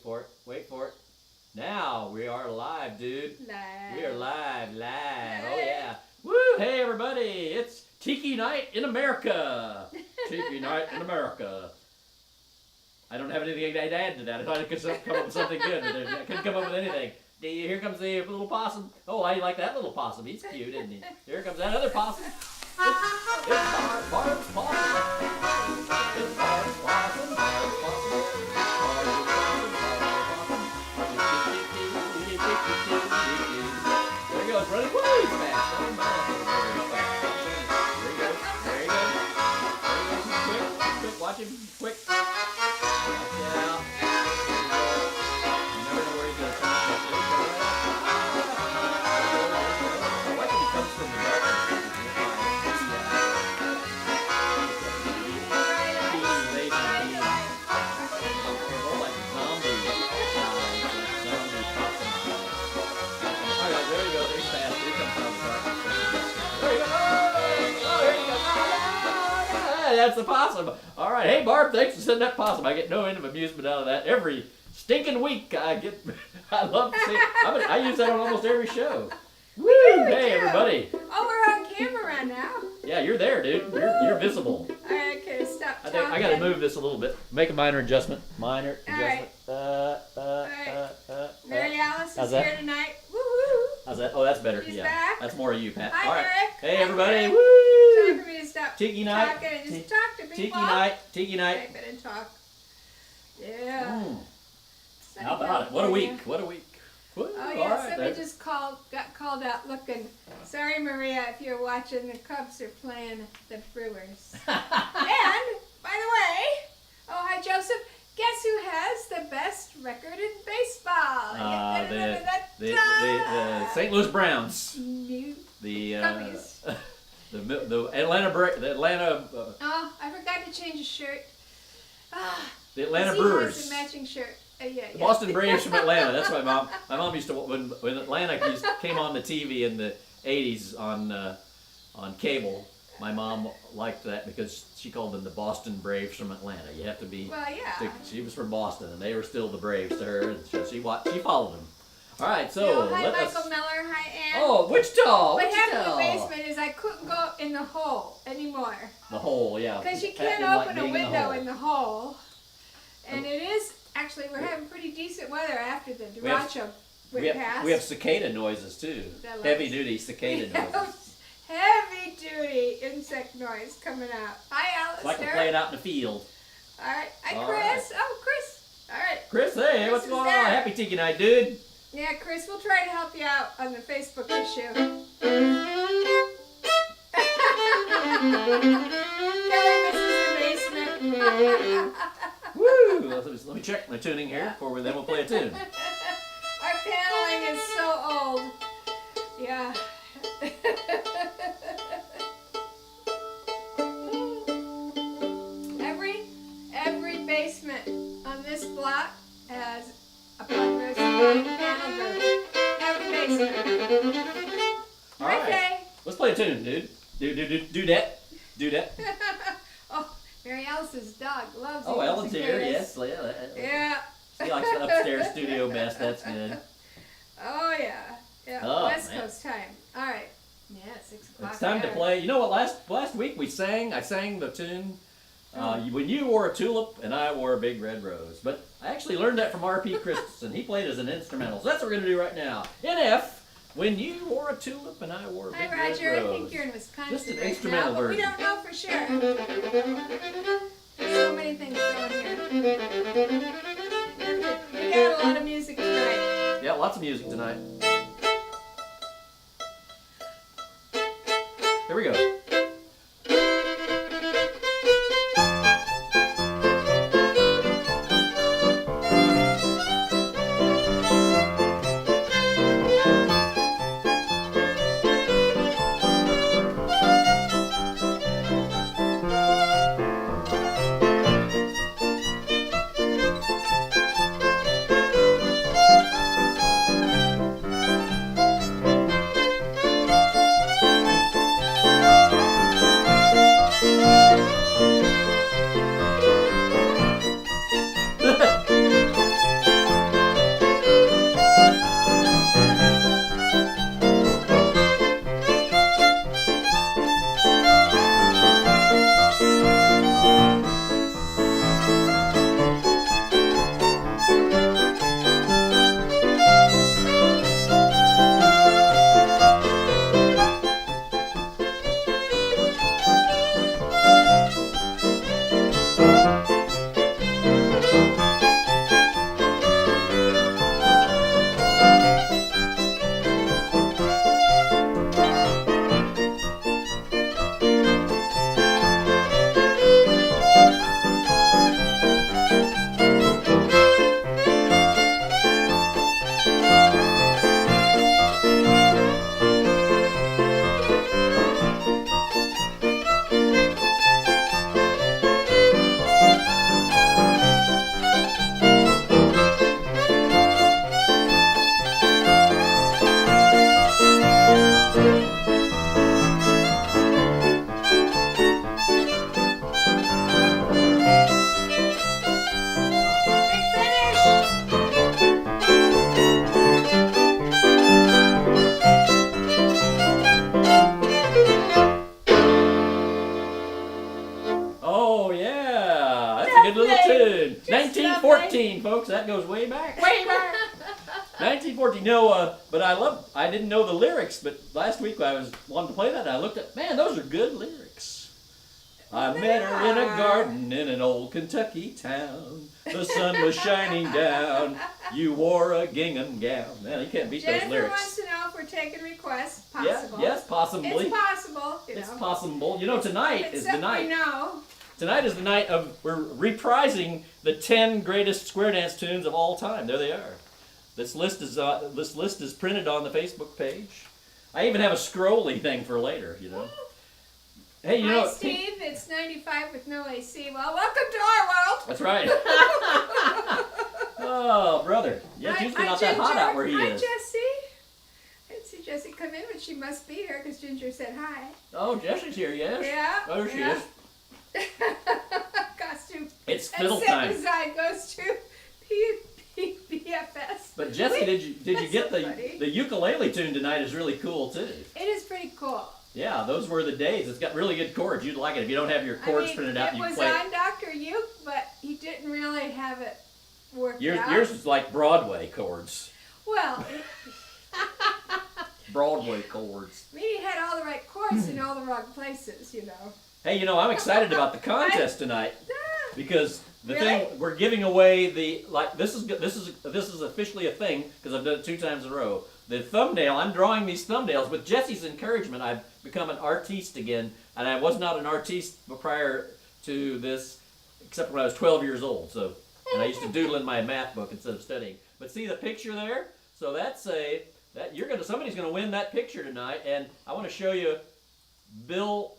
for it. Wait for it. Now we are live, dude. Live. We are live. Oh yeah. Woo! Hey everybody, it's TIKI night in America. TIKI night in America. I don't have anything to add to that. I thought I could come up with something good, but I couldn't come up with anything. Here comes the little possum. Oh, I like that little possum. He's cute, isn't he? Here comes that other possum. It's Barb's possum. It's Barb's possum. Barb's possum. There he goes, running. Woo, he's fast. There he goes. There he goes. Quick. Watch him. Quick. Watch out. You never know where he's going to come from. I like when he comes from the darkness. That's the possum. All right. Hey, Barb, thanks for sending that possum. I get no end of amusement out of that. Every stinking week I love to see it. I use that on almost every show. Woo! Hey, everybody. Oh, we're on camera now. Yeah, you're there, dude. You're visible. All right, okay, stop talking. I got to move this a little bit. Make a minor adjustment. Minor adjustment. All right. Mary Alice is here tonight. Woo-hoo. How's that? Oh, that's better. She's yeah. back. That's more of you, Pat. Hi, all right. Eric. Hey, Hi, everybody. Eric. Woo! Time for me to stop TIKI night. talking and just talk to people. TIKI night. Type it and talk. Yeah. How about it? What a week. What a week. Woo. Oh all yeah, right, somebody just got called out looking. Sorry, Maria, if you're watching, the Cubs are playing the Brewers. And, by the way, oh hi Joseph, guess who has the best record in baseball? The St. Louis Browns. The Atlanta oh, I forgot to change a shirt. The Atlanta He Brewers. has a matching shirt. Yeah. The Boston Braves from Atlanta. That's my mom. My mom used to when Atlanta came on the TV in the '80s on cable. My mom liked that because she called them the Boston Braves from Atlanta. You have to be. Well, yeah. She was from Boston, and they were still the Braves to her, and she followed them. All right, so hi Michael Miller. Hi Ann. Oh, Wichita. What happened in the basement is I couldn't go in the hole anymore. The hole, yeah. Because you can't open a window in the hole, and it is. Actually, we're having pretty decent weather after the derecho went past. We have cicada noises too. Heavy-duty cicada noises. Heavy-duty insect noise coming out. Hi, Alice. It's like we're playing out in the field. All right. Hi, Chris. Right. Oh, Chris. All right. Chris, hey, what's going on? Happy TIKI night, dude. Yeah, Chris, we'll try to help you out on the Facebook issue. Kelly misses the basement. Woo! Let me check my tuning here then we'll play a tune. Our paneling is so old. Yeah. Every basement on this block has a Bluegrass panel group. Every basement. All right. Okay. Let's play a tune, dude. Do that. Oh, Mary Alice's dog loves it. Oh, Ellen's here, yes. Yeah. She likes the upstairs studio best, that's good. Oh, yeah. Oh, West man. Coast time. All right. Yeah, 6 o'clock. It's time to play. You know what, last week I sang the tune, When You Wore a Tulip and I Wore a Big Red Rose. But I actually learned that from R.P. Christensen. He played as an instrumental. So that's what we're going to do right now. In F, When You Wore a Tulip and I Wore a Big Red Rose. Hi, Roger. I think you're in Wisconsin Just an right instrumental now, but we version. don't know for sure. There's so many things going here. We got a lot of music tonight. Yeah, lots of music tonight. Here we go. folks. That goes way back. Way back. 1914. No, but I didn't know the lyrics, but last week I was wanting to play that, and I looked at, man, those are good lyrics. I met her in a garden in an old Kentucky town. The sun was shining down. You wore a gingham gown. Man, you can't beat Jennifer those lyrics. wants to know if we're taking requests. Possible. Yeah, yes, possibly. It's possible. It's possible. You know, tonight is the night. No. Tonight is the night of, we're reprising the 10 greatest square dance tunes of all time. There they are. This list is printed on the Facebook page. I even have a scrolly thing for later, you know. Hey, you know. Hi, Steve. It's 95 with no AC. Well, welcome to our world. That's right. Oh, brother. Yeah, it's usually not that hot out where he hi, is. Jessie. I didn't see Jessie come in, but she must be here because Ginger said hi. Oh, Jessie's here, yes? Yeah. Oh, she is. Costume. It's fiddle and time. set design goes to BFS. But Jessie, did you get so the ukulele tune tonight is really cool too. It is pretty cool. Yeah, those were the days. It's got really good chords. You'd like it if you don't have your chords printed out. You can play it was on Dr. Uke, but he didn't really have it worked out. Yours is like Broadway chords. Well, Broadway chords. I mean, he had all the right chords in all the wrong places, you know. Hey, you know, I'm excited about the contest tonight because the Really? thing we're giving away this is officially a thing because I've done it 2 times in a row. The thumbnail, I'm drawing these thumbnails with Jessie's encouragement. I've become an artiste again, and I was not an artiste prior to this, except when I was 12 years old. So, and I used to doodle in my math book instead of studying. But see the picture there? So somebody's gonna win that picture tonight, and I want to show you Bill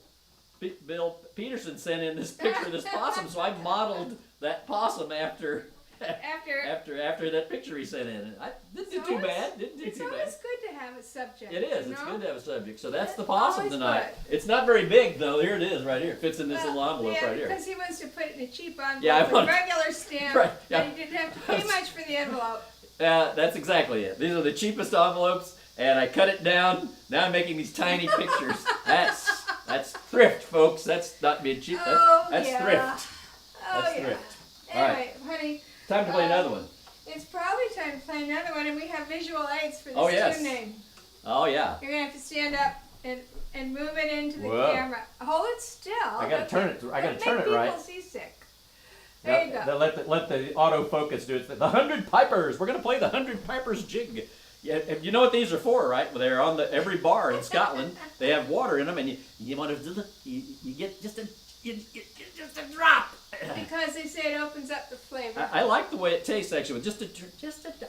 Peterson sent in this picture of this possum, so I modeled that possum after that picture he sent in. I didn't do too bad. It's always good to have a subject. It is. You It's know? good to have a subject. So that's the possum always tonight. good. It's not very big though. Here it is, right here. It fits in this little envelope right here. Because he wants to put it in a cheap envelope Yeah, with a regular stamp. Right, yeah. And you didn't have to pay much for the envelope. That's exactly it. These are the cheapest envelopes, and I cut it down. Now I'm making these tiny pictures. That's thrift, folks. That's not being cheap. That's yeah. thrift. Oh, That's yeah. thrift. Anyway, honey. Time to play another one. It's probably time to play another one, and we have visual aids for this Oh, yes. tune name. Oh yeah. You're going to have to stand up and move it into the Whoa. camera. Hold it still. I gotta turn it. I gotta turn it Make right. people seasick. There you go. Let the autofocus do it. The 100 Pipers. We're gonna play the 100 Pipers jig. Yeah, you know what these are for, right? Well, they're on every bar in Scotland. They have water in them, and you want to you get just a drop. Because they say it opens up the flavor. I like the way it tastes actually, with just an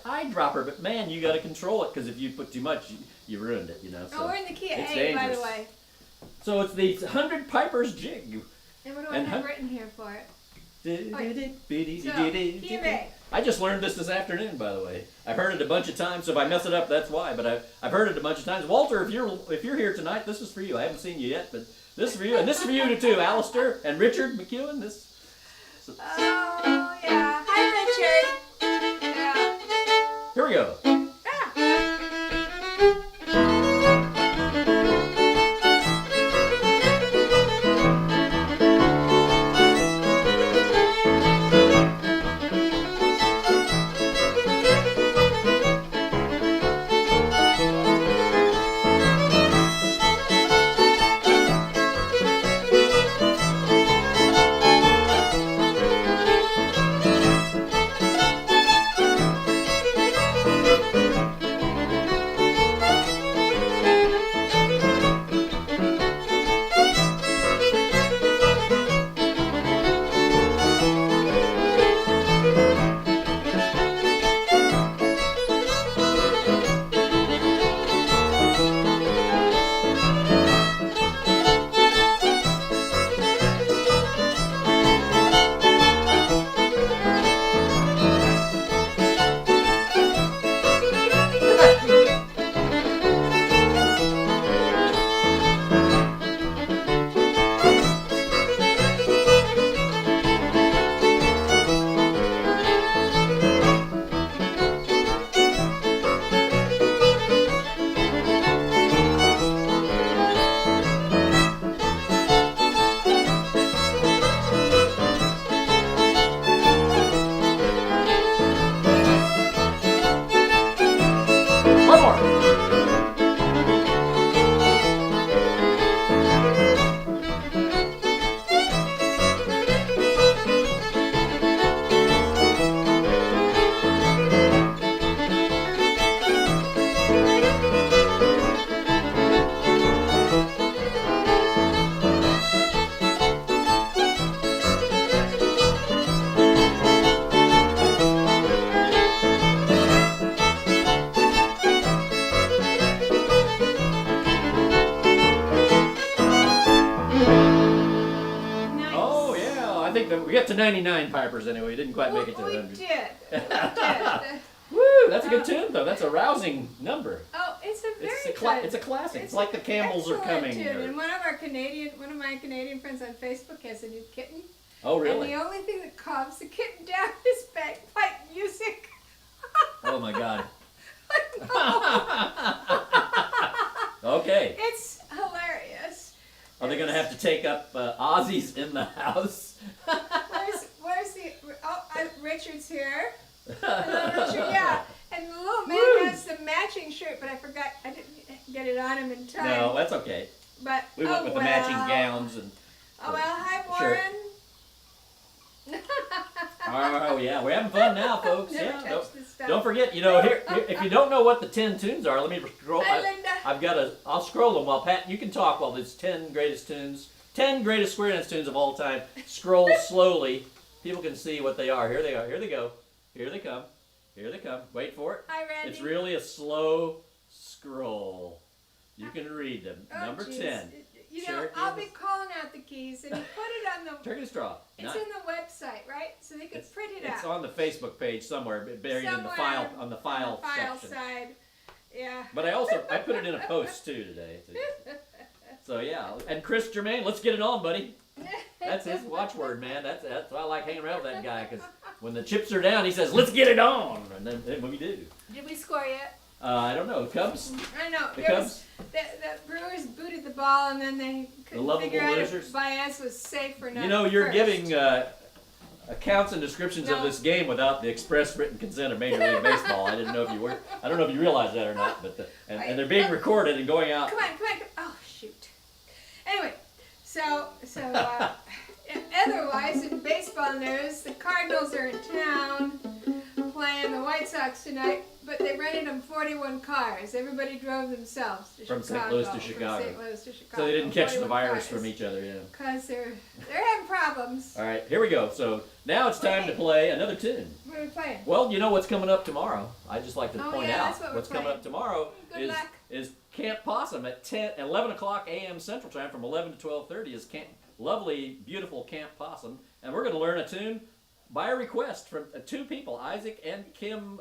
eyedropper. But man, you got to control it because if you put too much, you ruined it. You know. So we're in the key of it's A, dangerous. by the way. So it's the 100 Pipers jig. And what do I have written here for it? Key of A. I just learned this afternoon, by the way. I've heard it a bunch of times, so if I mess it up, that's why. But I've heard it a bunch of times. Walter, if you're here tonight, this is for you. I haven't seen you yet, but this is for you, and this is for you too, Alistair and Richard McEwen. Oh yeah. Hi, Richard. Yeah. Here we go. get to 99 pipers anyway. We didn't quite make it to 100. We did. Woo! That's a good tune, though. That's a rousing number. Oh, it's a very it's a classic. It's like the Campbells are coming. Tune. And one of my Canadian friends on Facebook has a new kitten. Oh, really? And the only thing that calms the kitten down is bagpipe music. Oh my God. Okay. It's hilarious. Are they going to have to take up Ozzy's in the house? Where's the? Richard's here. Hello, Richard. Yeah, and the little man has the matching shirt, but I forgot. I didn't get it on him in time. No, that's okay. But we went with the matching gowns and. Oh well, hi Warren. Oh yeah, we're having fun now, folks. Never Yeah, touch don't forget. Here, if you don't know what the 10 tunes are, let me scroll. Hi, Linda. I'll scroll them while Pat. You can talk while there's 10 greatest tunes, 10 greatest square dance tunes of all time. Scroll slowly. People can see what they are. Here they are. Here they go. Here they come. Here they come. Wait for it. Hi, Randy. It's really a slow scroll. You can read them. Oh, Number geez. 10. I'll be calling out the keys, and you put it on the. Turkey straw. It's in the website, right? So they can print it out. It's on the Facebook page somewhere, buried in the file file section. Side. Yeah. But I put it in a post too today. So yeah, and Chris Germain, let's get it on, buddy. That's his watchword, man. That's why I like hanging around with that guy, because when the chips are down, he says, "Let's get it on," and then we do. Did we score yet? I don't know. Cubs. I know. The Cubs. The Brewers booted the ball, and then they couldn't figure out if Baez was safe or not. You know, you're giving accounts and descriptions of this game without the express written consent of Major League Baseball. I didn't know if you were. I don't know if you realize that or not, but and they're being recorded and going out. Come on. Oh shoot. Anyway, so otherwise in baseball news, the Cardinals are in town playing the White Sox tonight. But they rented them 41 cars. Everybody drove themselves to From Chicago. St. Louis to Chicago. From St. Louis to Chicago. So they didn't catch the virus cars. from each other, yeah. Because they're having problems. All right, here we go. So now it's time to play another tune. What are we playing? Well, you know what's coming up tomorrow. I just like to point out that's what's coming up tomorrow Good is Camp Possum at 11 o'clock a.m. Central Time from 11 to 12:30 is lovely, beautiful Camp Possum. And we're going to learn a tune by a request from two people, Isaac and Kim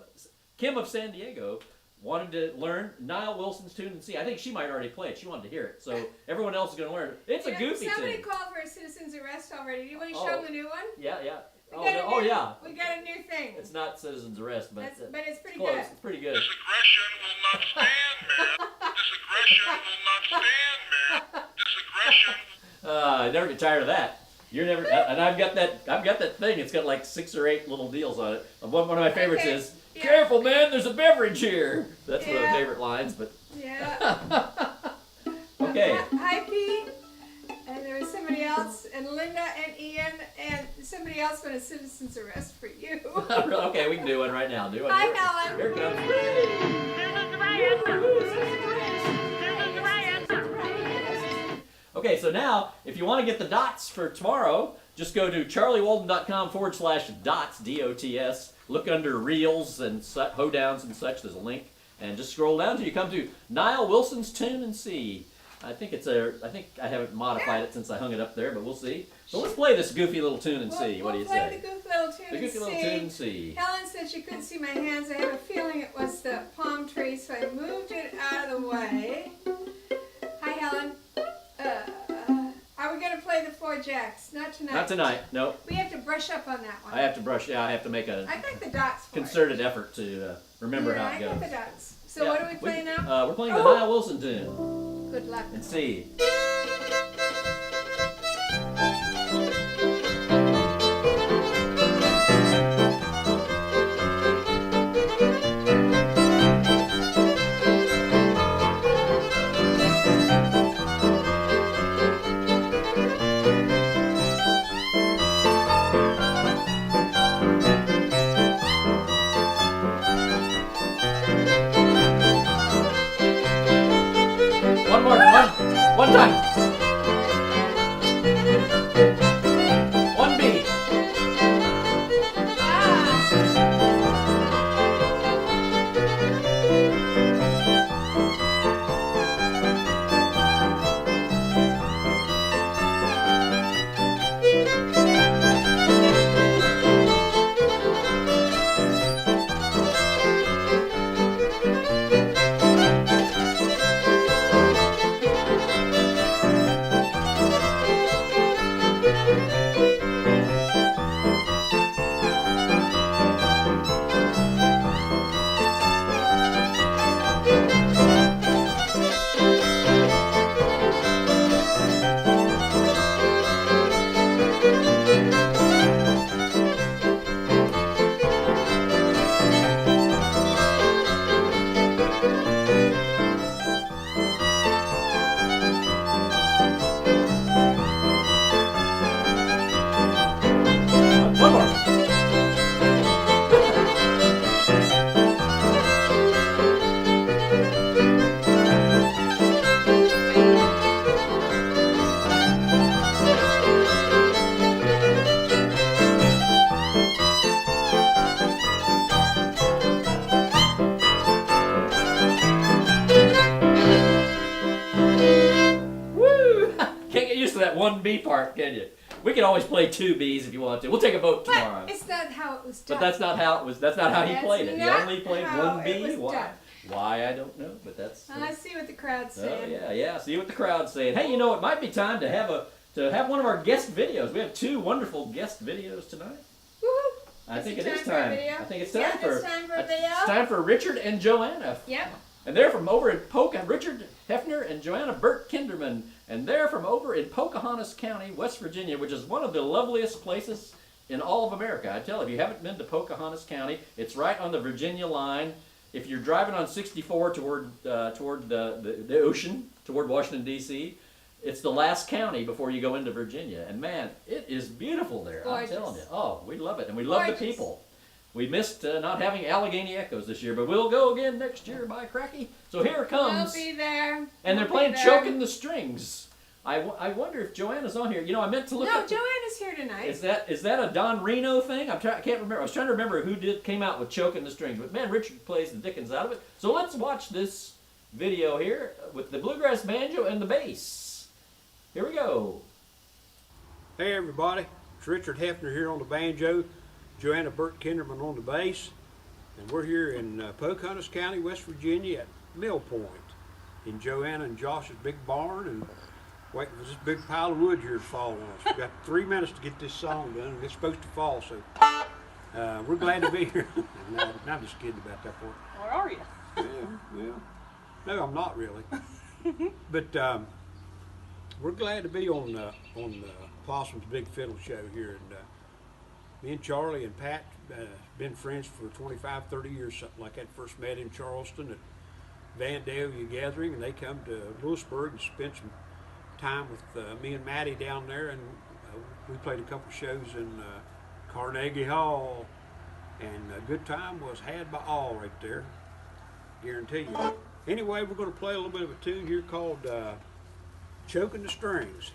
of San Diego. Wanted to learn Niall Wilson's tune and see. I think she might already play it. She wanted to hear it. So everyone else is going to learn it. It's a goofy somebody tune. called for a citizen's arrest already. Do you want to show them the new one? Yeah. Yeah. We got a new thing. It's not citizen's arrest, but it's pretty close. good. It's pretty good. This aggression will not stand, man. This aggression will not stand, man. This aggression. I never get tired of that. You're never, and I've got that thing. It's got like 6 or 8 little deals on it. One of my favorites is, "Careful, man, there's a beverage here." That's one of my favorite lines. But yeah. Okay. Hi, Pete. And there was somebody else, and Linda and Ian, and somebody else went a citizen's arrest for you. Okay, we can do one right now. Do one. Hi, Helen. Here it comes. Okay, so now, if you want to get the dots for tomorrow, just go to charliewalden.com/dots, D-O-T-S. Look under reels and hoedowns and such. There's a link. And just scroll down till you come to Niall Wilson's Tune and See. I think I haven't modified it since I hung it up there, but we'll see. So let's play this goofy little tune and see. What do you say? The goofy little tune The goofy little tune and see. Helen said she couldn't see my hands. I have a feeling it was the palm tree, so I moved it out of the way. Hi, Helen. Are we going to play the 4 Jacks? Not tonight. Not tonight, no. We have to brush up on that one. I have to brush, I have to make a I got the dots for concerted effort to remember how it goes. I got the dots. So what are we playing now? We're playing the Niall Wilson tune. Good luck. And see. One time. One beat. B part, can you? We can always play 2 Bs if you want to. We'll take a vote But tomorrow. it's not how it was done. But that's not how it was. That's not how he That's played it. He not only played how 1 it B. was Why? done. Why I don't know, but that's. Let's see what the crowd's Oh saying. yeah. See what the crowd's saying. Hey, you know, it might be time to have one of our guest videos. We have 2 wonderful guest videos tonight. Woohoo! I think it it is time for a time. video? I think it's Yeah, time for. it's time for a video. It's time for Richard and Joanna. Yep. And they're from over in Richard Hefner and Joanna Burt-Kinderman. And they're from over in Pocahontas County, West Virginia, which is one of the loveliest places in all of America. I tell you, if you haven't been to Pocahontas County, it's right on the Virginia line. If you're driving on 64 toward the ocean, toward Washington, D.C., it's the last county before you go into Virginia. And man, it is beautiful there. Gorgeous. I'm telling you. Oh, we love it. And we love the Gorgeous. people. We missed not having Allegheny Echoes this year, but we'll go again next year, by cracky. So here it comes. We'll be there. And they're We'll playing be there. Choking the Strings. I wonder if Joanna's on here. You know, I meant to look No, up. Joanna's here tonight. Is that a Don Reno thing? I can't remember. I was trying to remember who came out with Choking the Strings. But man, Richard plays the dickens out of it. So let's watch this video here with the Bluegrass Banjo and the bass. Here we go. Hey everybody, it's Richard Hefner here on the banjo, Joanna Burt-Kinderman on the bass, and we're here in Pocahontas County, West Virginia at Mill Point in Joanna and Josh's big barn, and waiting for this big pile of wood here to fall on us. We've got 3 minutes to get this song done, and it's supposed to fall, so we're glad to be here. No, I'm just kidding about that part. Or are you? Yeah, well, no, I'm not really. But we're glad to be on Possum's Big Fiddle Show here, and me and Charlie and Pat been friends for 25, 30 years, something like that. First met in Charleston at Vandalia Gathering, and they come to Lewisburg and spent some time with me and Maddie down there, and we played a couple shows in Carnegie Hall, and a good time was had by all right there, guarantee you. Anyway, we're going to play a little bit of a tune here called Choking the Strings.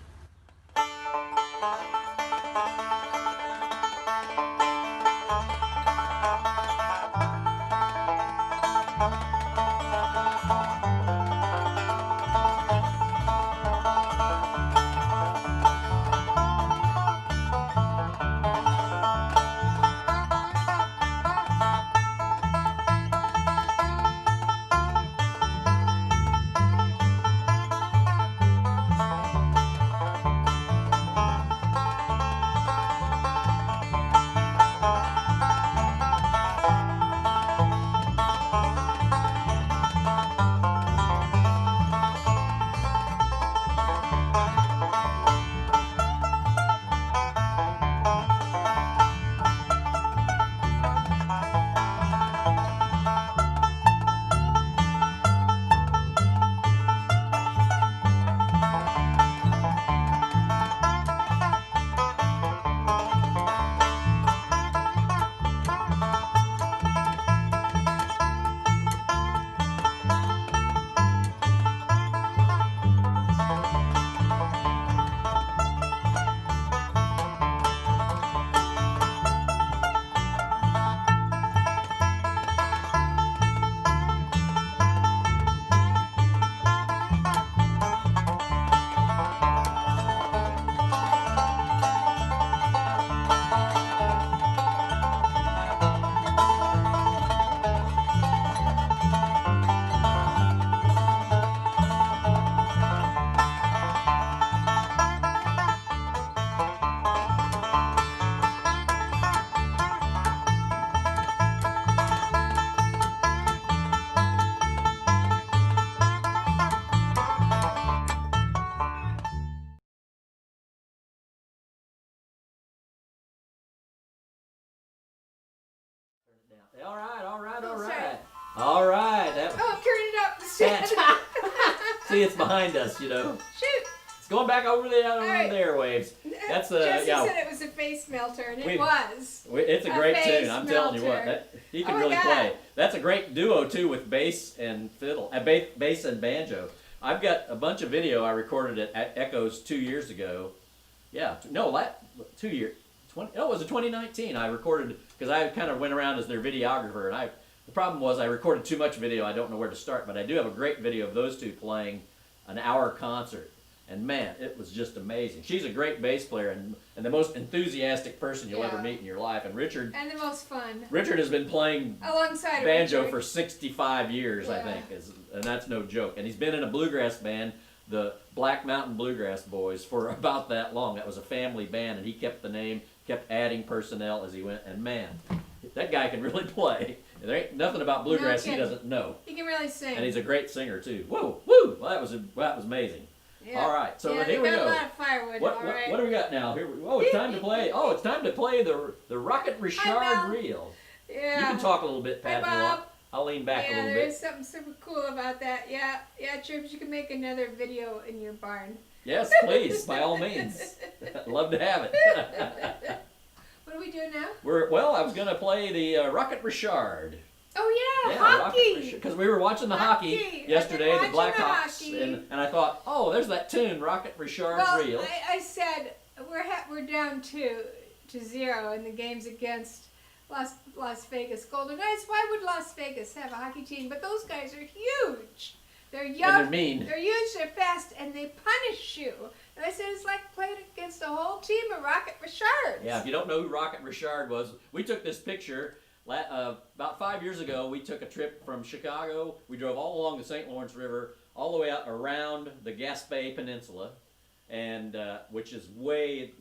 All right. That, Oh, I'm turning it up. see, it's behind us, you know. Shoot. It's going back over the right. airwaves. That's Jesse yeah. said it was a face melter, and We- it was. It's a A great face tune. I'm telling you what. melter. He can Oh my really God. play. That's a great duo too with bass and fiddle, bass and banjo. I've got a bunch of video I recorded at Echoes 2 years ago. Yeah, no, 2 years. It was 2019. I recorded because I kind of went around as their videographer, and the problem was I recorded too much video. I don't know where to start, but I do have a great video of those two playing an hour concert. And man, it was just amazing. She's a great bass player and the most enthusiastic person you'll ever meet in your life. And Richard. And the most fun. Richard has been playing alongside banjo Richard for 65 years, I think, and that's no joke. And he's been in a bluegrass band, the Black Mountain Bluegrass Boys, for about that long. That was a family band, and he kept the name, kept adding personnel as he went. And man, that guy can really play. There ain't nothing about bluegrass he doesn't know. He can really sing. And he's a great singer too. Whoa, woo! Well, that was amazing. Yeah. All right, so here we got go. A lot of firewood. What do we got now? It's time to play. Oh, it's time to play the Rocket Richard reel. Yeah. You can talk a little bit, Pat. Hi, if you want. Bob. I'll lean back a little bit. Yeah, there's something super cool about that. Yeah, Trips, you can make another video in your barn. Yes, please, by all means. I'd love to have it. What are we doing now? I was going to play the Rocket Richard. Oh yeah, hockey. Because we were watching the hockey yesterday, the Blackhawks, and I thought, oh, there's that tune, Rocket Richard reel. I said we're down 2-0 in the games against Las Vegas Golden Knights. Why would Las Vegas have a hockey team? But those guys are huge. They're young. And they're mean. They're huge. They're fast, and they punish you. And I said it's like playing against a whole team of Rocket Richards. Yeah, if you don't know who Rocket Richard was, we took this picture. About 5 years ago, we took a trip from Chicago. We drove all along the St. Lawrence River, all the way out around the Gaspé Peninsula, and which is way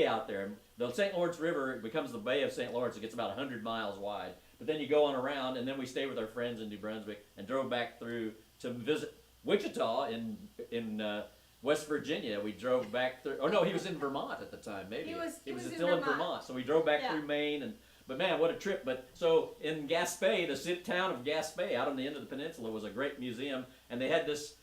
out there. The St. Lawrence River becomes the Bay of St. Lawrence. It gets about 100 miles wide. But then you go on around, and then we stayed with our friends in New Brunswick and drove back through to visit Wichita in West Virginia. We drove back through. Oh no, he was in Vermont at the time. Maybe he was still in Vermont. So we drove back through Maine. But man, what a trip. But so in Gaspé, the town of Gaspé, out on the end of the peninsula, was a great museum. And they had this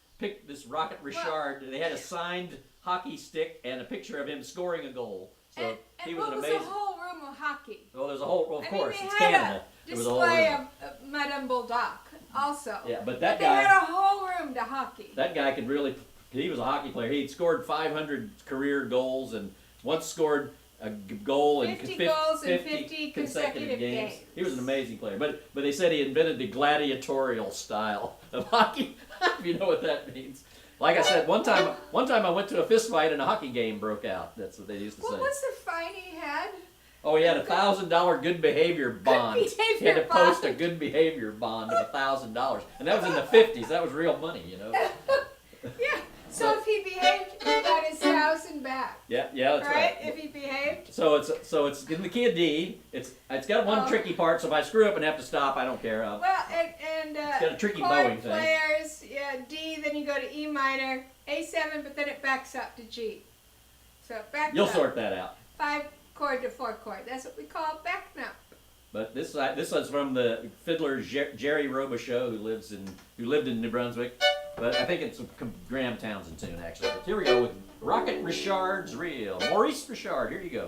Rocket Richard. They had a signed hockey stick and a picture of him scoring a goal. So he was an amazing. Was a whole room of hockey. Well, there's a whole, of course, it's Canada. Canada. There was a display of Madame Bulldog also. Yeah, but they had a whole room to hockey. That guy could really, he was a hockey player. He'd scored 500 career goals and once scored a goal in 50 goals in 50 consecutive games. He was an amazing player. But they said he invented the gladiatorial style of hockey, if you know what that means. Like I said, one time I went to a fist fight and a hockey game broke out. That's what they used to say. What was the fine he had? Oh, he had a $1,000 good behavior bond. He had to post a good behavior bond of $1,000, and that was in the 50s. That was real money, you know. Yeah. So if he behaved, he got his $1,000 back. Yeah, that's right. If he behaved. So it's in the key of D. It's got one tricky part. So if I screw up and have to stop, I don't care. It's got a tricky bowing thing. Players, D. Then you go to E minor, A7, but then it backs up to G. So it backs up. You'll sort that out. 5 chord to 4 chord. That's what we call back up. But this was from the fiddler Jerry Robichaud, who lived in New Brunswick. But I think it's a Graham Townsend tune, actually. But here we go with Rocket Richard's reel. Maurice Richard, here you go.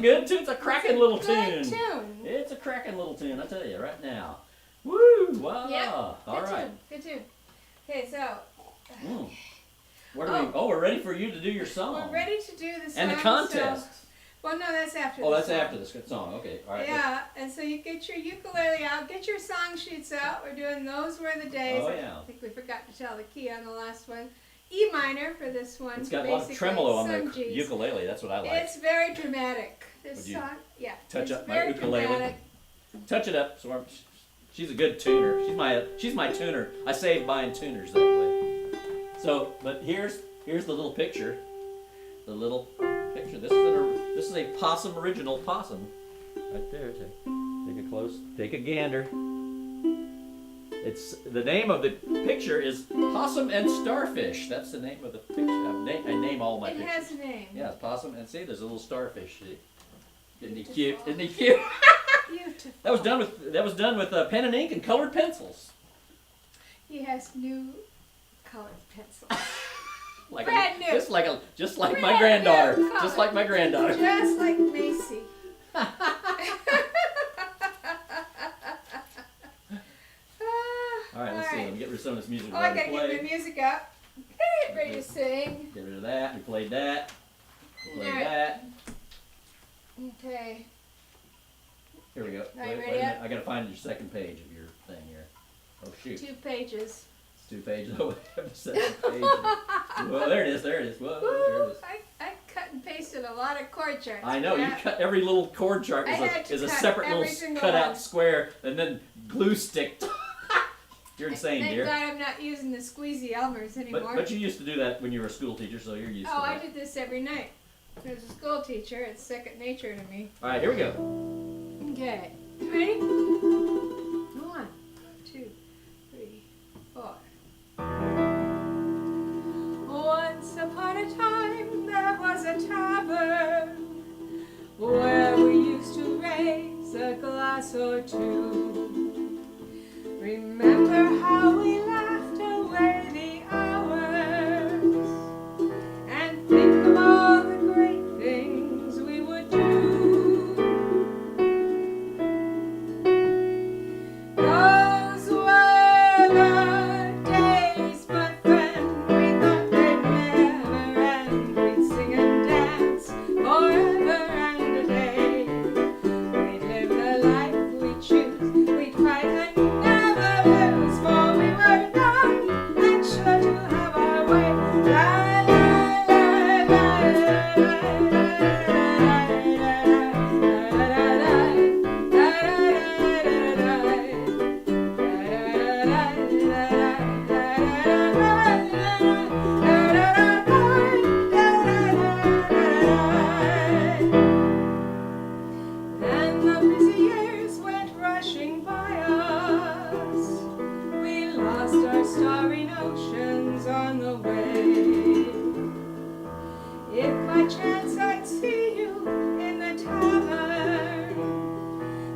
good tune. It's a cracking little Good tune. tune. It's a cracking little tune, I tell you right now. Woo! Wow! Yep. All right. Good tune. Okay, so Mm. Where do we? Oh, we're ready for you to do your song. we're ready to do the song. And the contest. So, well, no, that's after. Oh, the that's song. after this good song. Okay. All right. Yeah, and so you get your ukulele out, get your song sheets out. We're doing Those Were the Days. Oh, yeah. I think we forgot to tell the key on the last one. E minor for this one. It's got a lot of basically, tremolo on some the Gs. ukulele. That's what I like. It's very dramatic. This Would you song, yeah. touch it's up my very ukulele? dramatic. Touch it up. So she's a good tuner. She's my tuner. I save buying tuners that way. So, but here's the little picture. The little picture. This is a possum original possum. Right there. Take a close. Take a gander. It's the name of the picture is Possum and Starfish. That's the name of the picture. I name all my It pictures. has a name. Yeah, it's possum, and see, there's a little starfish. See? Isn't he cute? Isn't he cute? Beautiful. That was done with pen and ink and colored pencils. He has new colored pencils. Like Brand new. just like my Brand granddaughter. new Just colored. like my granddaughter. Just like Macy. All right, let's see. Let me get rid of some of this music. Oh, I gotta get the music up. Get ready to sing. Get rid of that. We played that. We played All right. that. Okay. Here we go. Are you Wait ready a minute. yet? I gotta find your second page of your thing here. Oh shoot. 2 pages. It's 2 pages. Oh, I have the second page. Well, there it is. There it is. Whoa, there it is. I cut and pasted a lot of chord charts. I know, you Yeah. cut every little chord chart I had to is a cut separate every little single cut out one. square and then glue stick. You're insane, Thank dear. God I'm not using the squeezy Elmers anymore. But you used to do that when you were a school teacher, so you're used Oh, to I that. did this every night. As a school teacher, it's second nature to me. All right, here we go. Okay, you ready? 1, 2, 3, 4. Once upon a time there was a tavern where we used to raise a glass or two. Remember how we laughed away the hours and think of all the great things we would do. Those were the days, my friend, we thought they'd never end. We'd sing and dance forever and a day. We'd live the life we choose, we'd fight and never lose, for we were young and sure to have our way. La la la la Then the busy years went rushing by us. We lost our starry notions on the way. If by chance I'd see you in the tavern,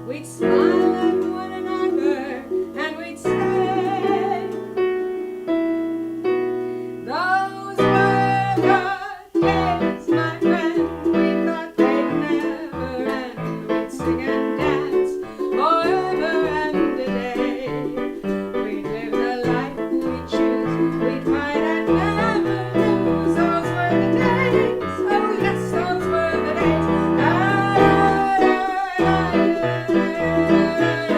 we'd smile at one another and we'd say, those were the days, my friend, we thought they'd never end. We'd sing and dance forever and a day. We'd live the life we choose, we'd fight and never lose. Those were the days, oh yes, those were the days. La, la, la, la, la, la, la.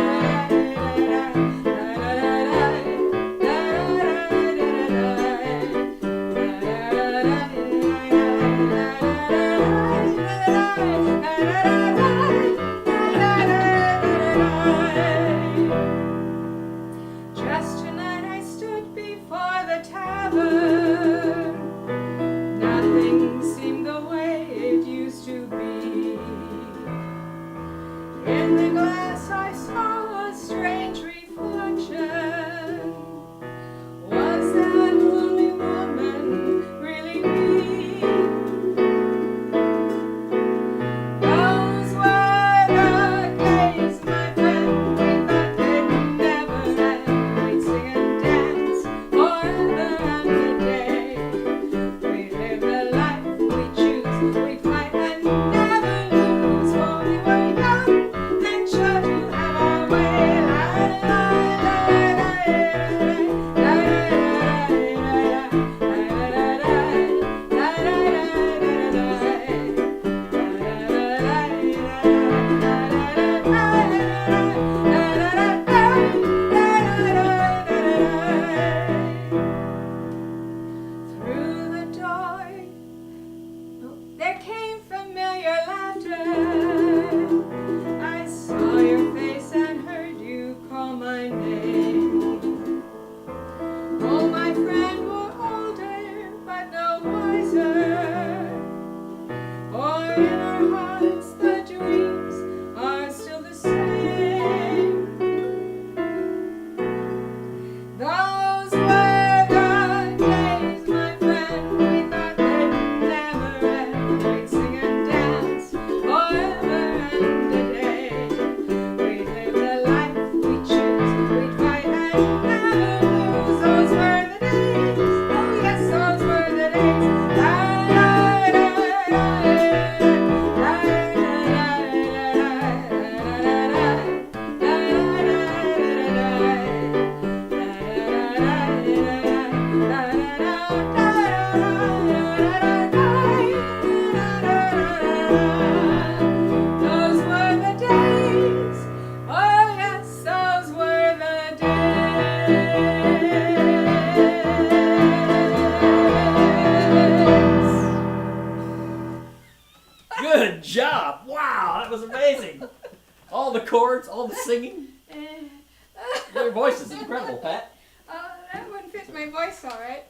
my voice all right.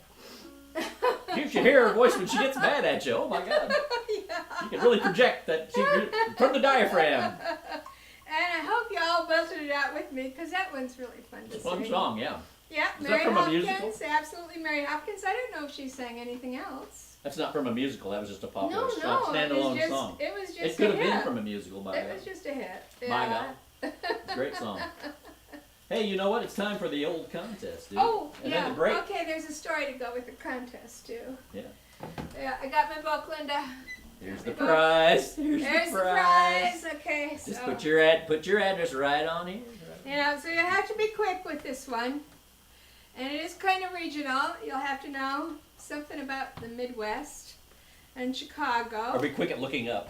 You should hear her voice when she gets mad at you. Oh my God. Yeah. She can really project that from the diaphragm. And I hope you all belted it out with me because that one's really fun to It's a fun sing. song, yeah. Yeah, Is Mary that from a Hopkins, musical? absolutely Mary Hopkins. I don't know if she sang anything else. That's not from a musical. That was just a popular No, standalone song. It was just It could a have hit. been from a musical, by It was just a hit. My Yeah. Great song. Hey, you know what? It's time for the old contest, dude. Oh, and yeah. then the break. Okay, there's a story to go with the contest, too. Yeah. Yeah, I got my book, Linda. Here's the prize. There's the prize. Okay, so. Just put your address right on here. You know, so you have to be quick with this one. And it is kind of regional. You'll have to know something about the Midwest and Chicago. Are we quick at looking up?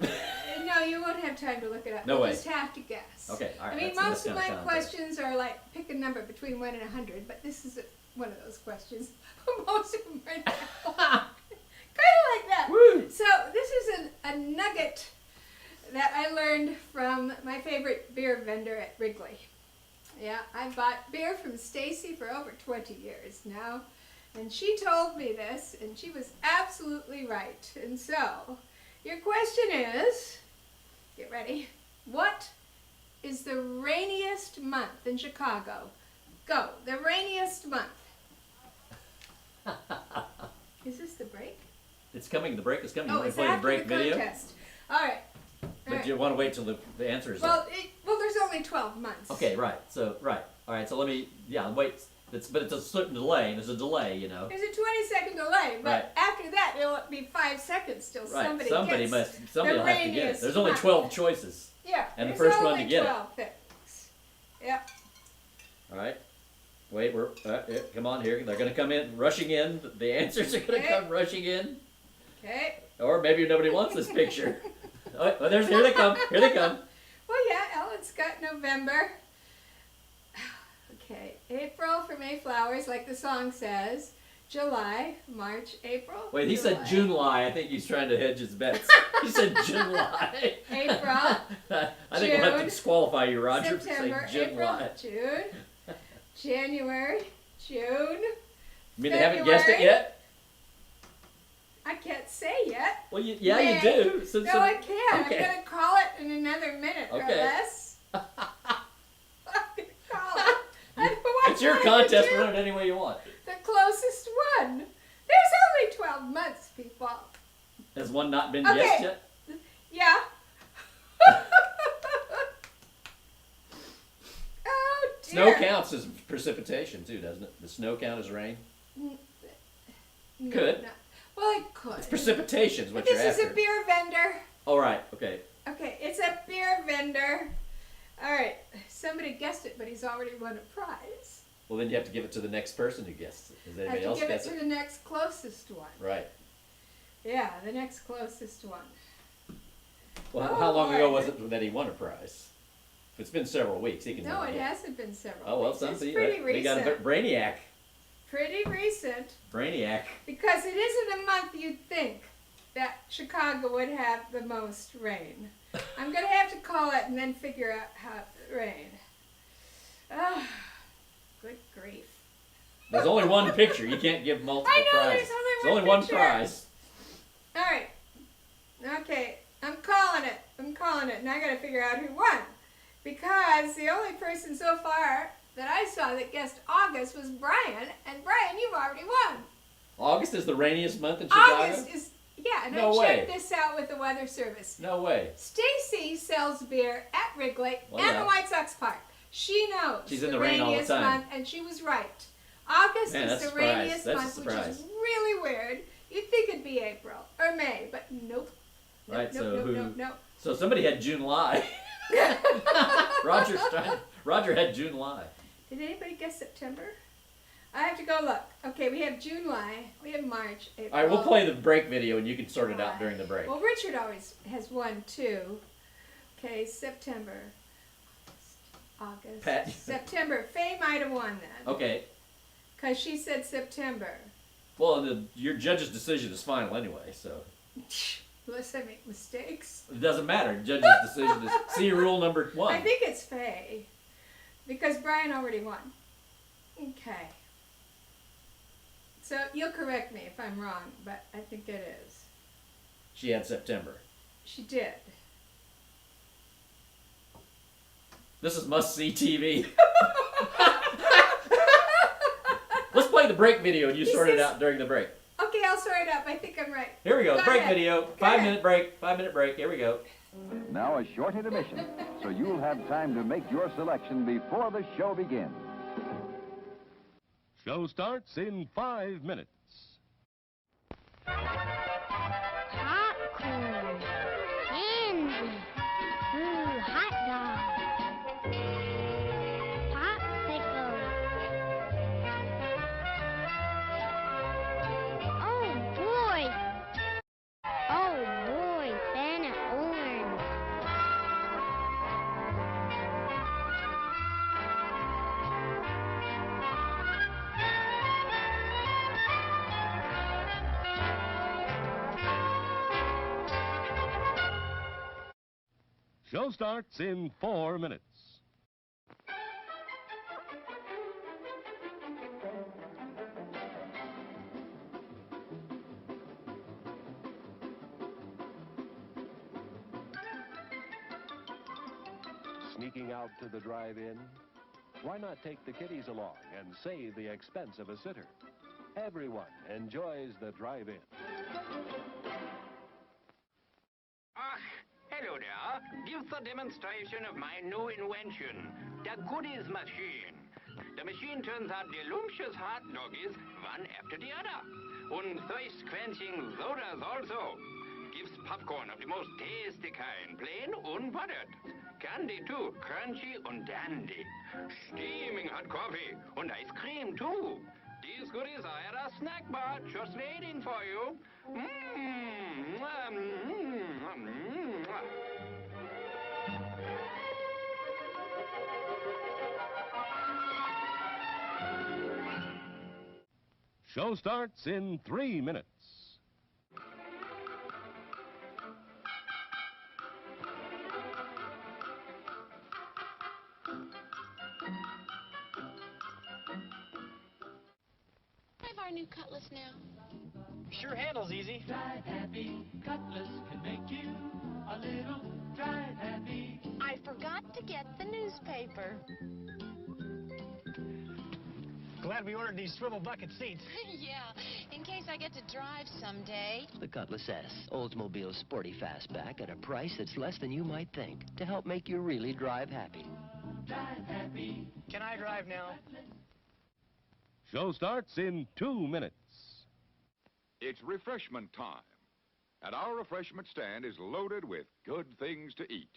No, you won't have time to look it up. No You way. just have to guess. Okay, all right. I mean, that's most of kinda my contest. questions are like pick a number between 1 and 100, but this is one of those questions. Most of them are kind of like that. Woo! So this is a nugget that I learned from my favorite beer vendor at Wrigley. Yeah, I bought beer from Stacy for over 20 years now, and she told me this, and she was absolutely right. And so, your question is, get ready, what is the rainiest month in Chicago? Go, the rainiest month. Is this the break? It's coming. The break is coming. Oh, You want to it's play the after break the video? contest. All right. But you want to wait till the answer is Well, there's only 12 months. Okay, right. So, right. All right, so let me, wait. But it's a certain delay. There's a delay, you know. There's a 20-second delay, but Right. after that, it'll be 5 seconds till Right. somebody Somebody gets will have to get it. rainiest There's only month. 12 choices. Yeah, and the there's first one only to get it. 12 things. Yep. All right. Wait, come on here. They're going to come in, rushing in. The answers are going to Okay. come rushing in. Okay. Or maybe nobody wants this picture. Oh, well, here they come. Here they come. Well, yeah, Ellen's got November. Okay, April for Mayflowers, like the song says. July, March, April. Wait, he said July. July. I think he's trying to hedge his bets. He said July. April. I think we'll have to June, disqualify you, Roger, for September, saying April, July. June, January, June. You mean they haven't guessed it February. yet? I can't say yet. Well, you May. do. No, I can't. okay. I'm going to call it in another minute or Okay. less. I'm going to call it. I don't know what It's your time to contest. do. Run it any way you want. The closest one. There's only 12 months, people. Has one not been Okay. guessed yet? Yeah. Oh, dear. Snow counts as precipitation too, doesn't it? The snow count as rain. No, Could. no. Well, it could. It's precipitation is what But you're this after. is a beer vendor. All right. Okay. Okay, it's a beer vendor. All right, somebody guessed it, but he's already won a prize. Well, then you have to give it to the next person who guessed it. Does I anybody have else to give it guess to it? the next closest one. Right. Yeah, the next closest one. Well, Oh, how long ago Lord. was it that he won a prize? If it's been several weeks, he can. No, win it again. hasn't been several. Oh well, weeks. It's something. pretty We got a recent. brainiac. Pretty recent, Brainiac. because it isn't a month you'd think that Chicago would have the most rain. I'm gonna have to call it and then figure out how it rained. Oh, good grief. There's only one picture. You can't give multiple I know, prizes. there's only one one picture. prize. All right. Okay, I'm calling it. And I gotta figure out who won. Because the only person so far that I saw that guessed August was Brian. And Brian, you've already won. August is the rainiest month in Chicago. August is, yeah, and No I checked way. this out with the Weather Service. No way. Stacy sells beer at Wrigley Well, and yeah. the White Sox Park. She knows She's in the rain all the rainiest time. month, and she was right. August Man, is that's the a surprise. rainiest That's a month, which is surprise. really weird. You'd think it'd be April or May, but nope. Right, Nope, so nope, who- nope, nope. So somebody had July. Roger had July. Did anybody guess September? I have to go look. Okay, we have July, we have March, April. All right, we'll play the break video and you can sort it out during the break. Well, Richard always has one too. Okay, September, August, Pat. September. Faye might have won then. Okay. Because she said September. Well, your judge's decision is final anyway, so Unless I make mistakes. it doesn't matter. Judge's decision is see rule number 1. I think it's Faye. Because Brian already won. Okay. So you'll correct me if I'm wrong, but I think it is. She had September. She did. This is must-see TV. Let's play the break video and you sort it out during the break. Okay, I'll sort it up. I think I'm right. Here we go. Break ahead. video. 5-minute break. 5-minute break. Here we go. Now a short intermission, so you'll have time to make your selection before the show begins. Show starts in 5 minutes. Popcorn, candy, ooh, hot dog, popsicle. Oh boy, banana orange. Show starts in 4 minutes. Sneaking out to the drive-in? Why not take the kiddies along and save the expense of a sitter? Everyone enjoys the drive-in. Hello there. Give the demonstration of my new invention, the goodies machine. The machine turns out delicious hot doggies one after the other. And thirst-quenching sodas also. Gives popcorn of the most tasty kind, plain unbuttered. Candy too, crunchy and dandy. Steaming hot coffee and ice cream too. These goodies are at a snack bar just waiting for you. Show starts in 3 minutes. Our new cutlass now. Sure handles easy. Drive happy, Cutlass can make you a little drive happy. I forgot to get the newspaper. Glad we ordered these swivel bucket seats. Yeah, in case I get to drive someday. The Cutlass S, Oldsmobile's sporty fastback at a price that's less than you might think to help make you really drive happy. Drive happy. Can I drive now? Show starts in 2 minutes. It's refreshment time, and our refreshment stand is loaded with good things to eat.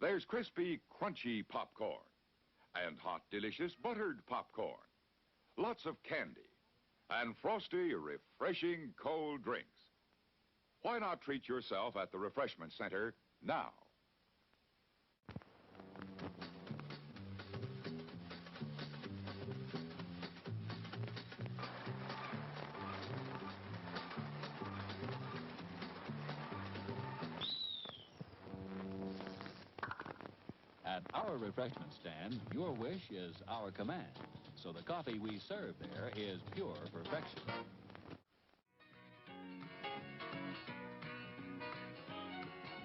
There's crispy, crunchy popcorn, and hot, delicious buttered popcorn. Lots of candy, and frosty, refreshing cold drinks. Why not treat yourself at the refreshment center now? At our refreshment stand, your wish is our command. So the coffee we serve there is pure perfection.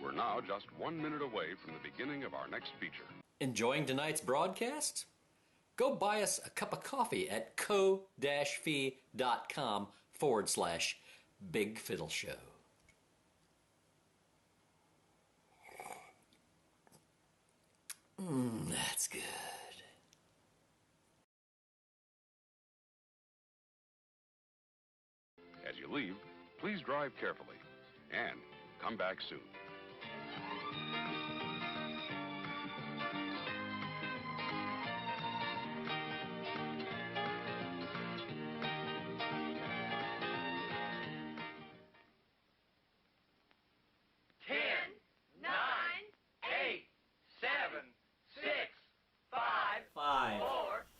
We're now just 1 minute away from the beginning of our next feature. Enjoying tonight's broadcast? Go buy us a cup of coffee at co-fi.com/BigFiddleShow. That's good. As you leave, please drive carefully and come back soon.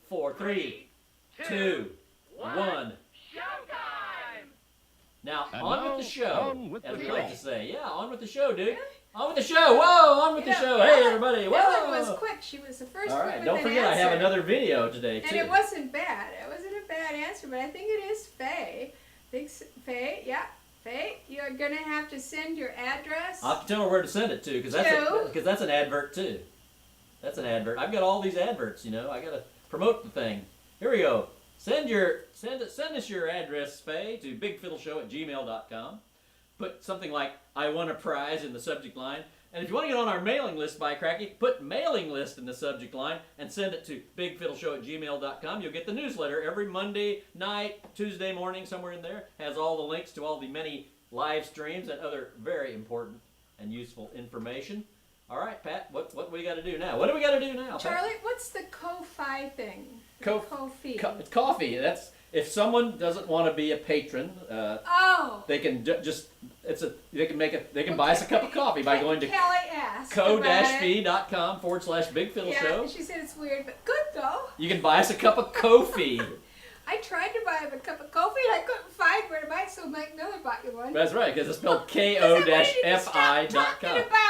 Four, three, two, one. Showtime! Now, And on now, with the show. on with as the we show. like to say. Yeah, on with the show, dude. On with the show. Whoa, on with the show. Hey, everybody. Whoa. Ellen was quick. She was the first All one right, with don't an forget I answer. have another video today, too. And it wasn't bad. It wasn't a bad answer, but I think it is Faye. Faye, yeah. Faye, you're going to have to send your address. I'll have to tell her where to send it to, because that's an advert too. That's an advert. I've got all these adverts, you know. I got to promote the thing. Here we go. Send us your address, Faye, to BigFiddleShow@gmail.com. Put something like, I won a prize in the subject line. And if you want to get on our mailing list, by cracky, put mailing list in the subject line and send it to BigFiddleShow@gmail.com. You'll get the newsletter every Monday night, Tuesday morning, somewhere in there. Has all the links to all the many live streams and other very important and useful information. All right, Pat, what we got to do now? What do we got to do now, Charlie, Pat? what's the Ko-Fi thing? Ko-Fi. It's coffee. That's if someone doesn't want to be a patron, they can they can buy us a cup of coffee by going to ko-fi.com/BigFiddleShow. Yeah, she said it's weird, but good though. You can buy us a cup of Ko-fi. I tried to buy him a cup of coffee and I couldn't find where to buy it, so Mike Miller bought you one. That's right, because it's spelled ko-fi.com.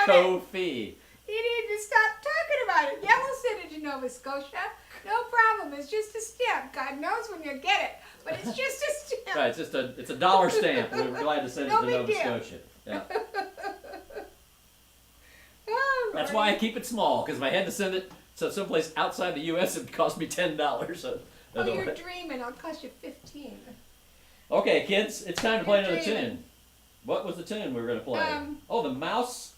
Ko-fi. You need to stop talking about it. Yeah, we'll send it to Nova Scotia. No problem. It's just a stamp. God knows when you'll get it, but it's just a stamp. Right, it's a dollar stamp. We're glad to send it to Nova Scotia. Yeah. That's why I keep it small, because if I had to send it to someplace outside the U.S., it would cost me $10. So. Oh, you're dreaming. It'll cost you $15. Okay, kids, it's time to play another tune. What was the tune we were going to play? The mouse.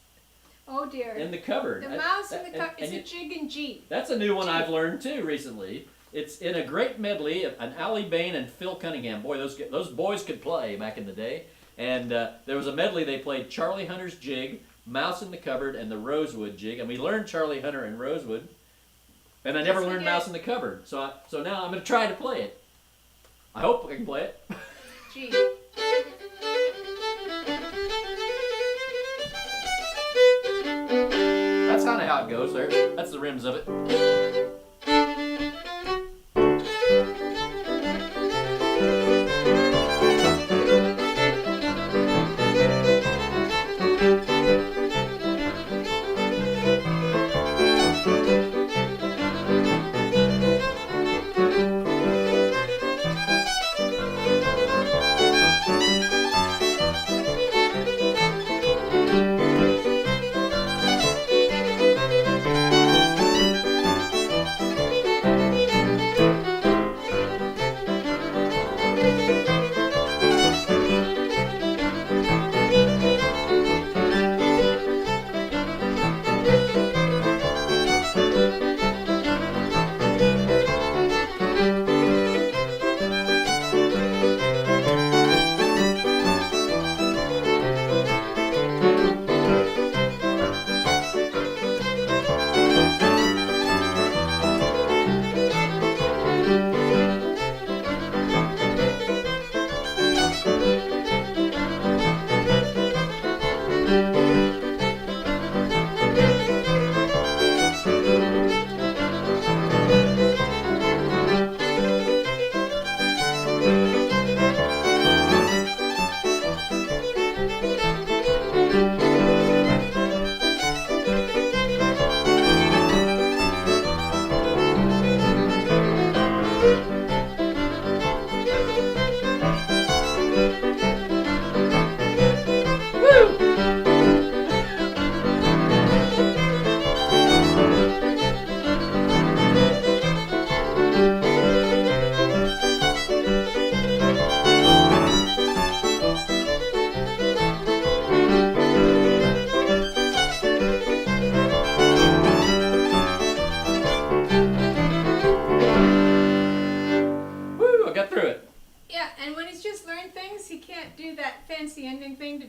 Oh dear. In the cupboard. The mouse in the cupboard. It's a jig and G. That's a new one I've learned too recently. It's in a great medley of an Allie Bain and Phil Cunningham. Boy, those boys could play back in the day. And there was a medley they played: Charlie Hunter's Jig, Mouse in the Cupboard, and the Rosewood Jig. And we learned Charlie Hunter and Rosewood. And I never learned Mouse in the Cupboard. So now I'm going to try to play it. I hope I can play it. G. That's kind of how it goes there. That's the rims of it.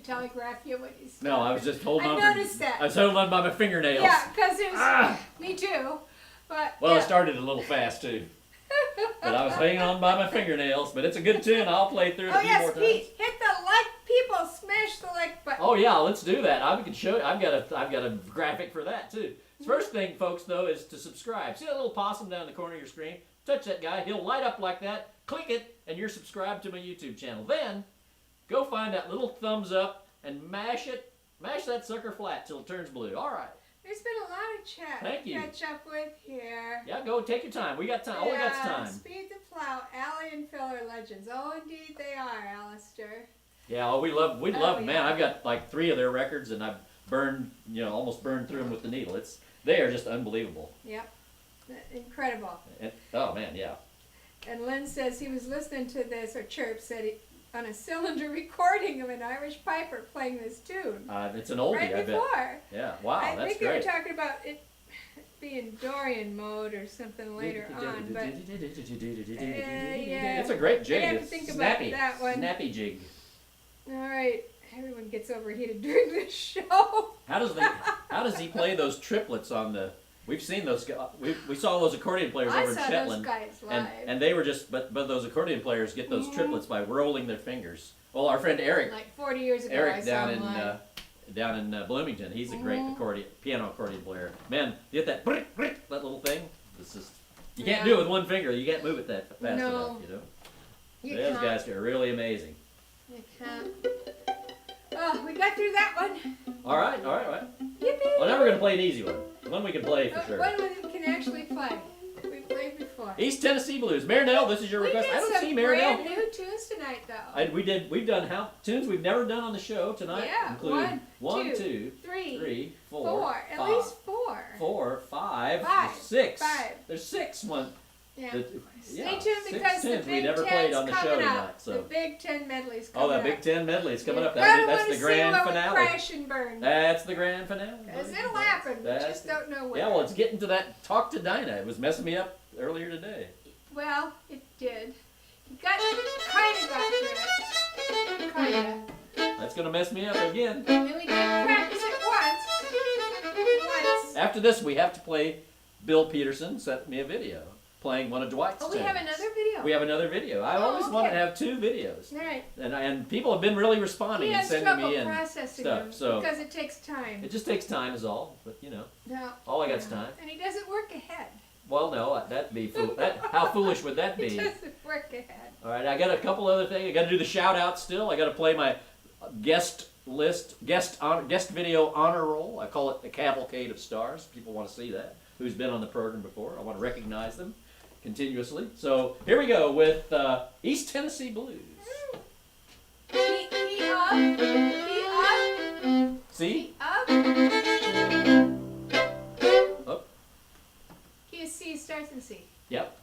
Telegraph you what he's. No, I was just holding on. I noticed that. I was holding on by my fingernails. Yeah, because it was. Me too. But. Well, I started a little fast too. But I was hanging on by my fingernails. But it's a good tune. I'll play through it a few more times. Pete, hit the like. People smash the like button. Oh yeah, let's do that. I can show you. I've got a graphic for that too. The first thing, folks, though, is to subscribe. See that little possum down in the corner of your screen? Touch that guy. He'll light up like that. Click it, and you're subscribed to my YouTube channel. Then. Go find that little thumbs up and mash it. Mash that sucker flat till it turns blue. All right. There's been a lot of chat Thank you. Catch up with here. Yeah, go take your time. We got time. All we got's time. Speed the plow. Allie and Phil are legends. Oh, indeed they are, Alistair. Yeah, we love yeah. man. I've got like 3 of their records, and I've burned, almost burned through them with the needle. They are just unbelievable. Yep, incredible. Oh man, yeah. And Lynn says he was listening to this, or Chirp said on a cylinder recording of an Irish piper playing this tune. It's an oldie, right I before. bet. Yeah, wow, I that's think great. they were talking about it being Dorian mode or something later on, but it's a great jig. I have to It's think snappy, about that one. snappy jig. All right, everyone gets overheated during this show. How does he play those triplets on the? We've seen those. We saw those accordion players over in Shetland, those guys live. and they were just. But those accordion players get those triplets by rolling their fingers. Well, our friend Eric. Like 40 years ago, Eric I saw him live. Down in Bloomington, he's a great piano accordion player. Man, you get that little thing. It's just you can't do it with one finger. You can't move it that fast enough. Those guys are really amazing. You can't. Oh, we got through that one. All right. Yippee! Well, now we're gonna play an easy one. One we can play for sure. One we can actually play. We played before. East Tennessee Blues. Marinelle, this is your request. I don't see Marinelle. We did some brand new tunes tonight, though. We've done tunes we've never done on the show tonight. Yeah. Include 1, 2, 3, 4, At least 4. 4, 5, 6. 5. There's 6 one. Yeah. Stay tuned because the Big we never played on the show tonight. So. The Big Ten medley's coming up. Oh, the Big Ten medley is coming up. That's the grand finale. Crash and burn. That's the grand finale. Because it'll happen. We just don't know when. Yeah, well, it's getting to that talk to Dinah. It was messing me up earlier today. Well, it did. You kind of got through it. Kind of. That's going to mess me up again. And we did practice it once. After this, we have to play. Bill Peterson sent me a video playing one of Dwight's tunes. We have another video? We have another video. I always wanted to have 2 videos. All right. And people have been really responding and sending me in processing stuff. them So because it takes time. It just takes time is all. But, No. all I got is time. And he doesn't work ahead. Well, no, that'd be how foolish would that be? He doesn't work ahead. All right, I got a couple other things. I got to do the shout out still. I got to play my guest video honor roll. I call it the Cavalcade of Stars. People want to see that. Who's been on the program before? I want to recognize them continuously. So here we go with East Tennessee Blues. Key up. See? Up. Up. Key of C starts in C. Yep.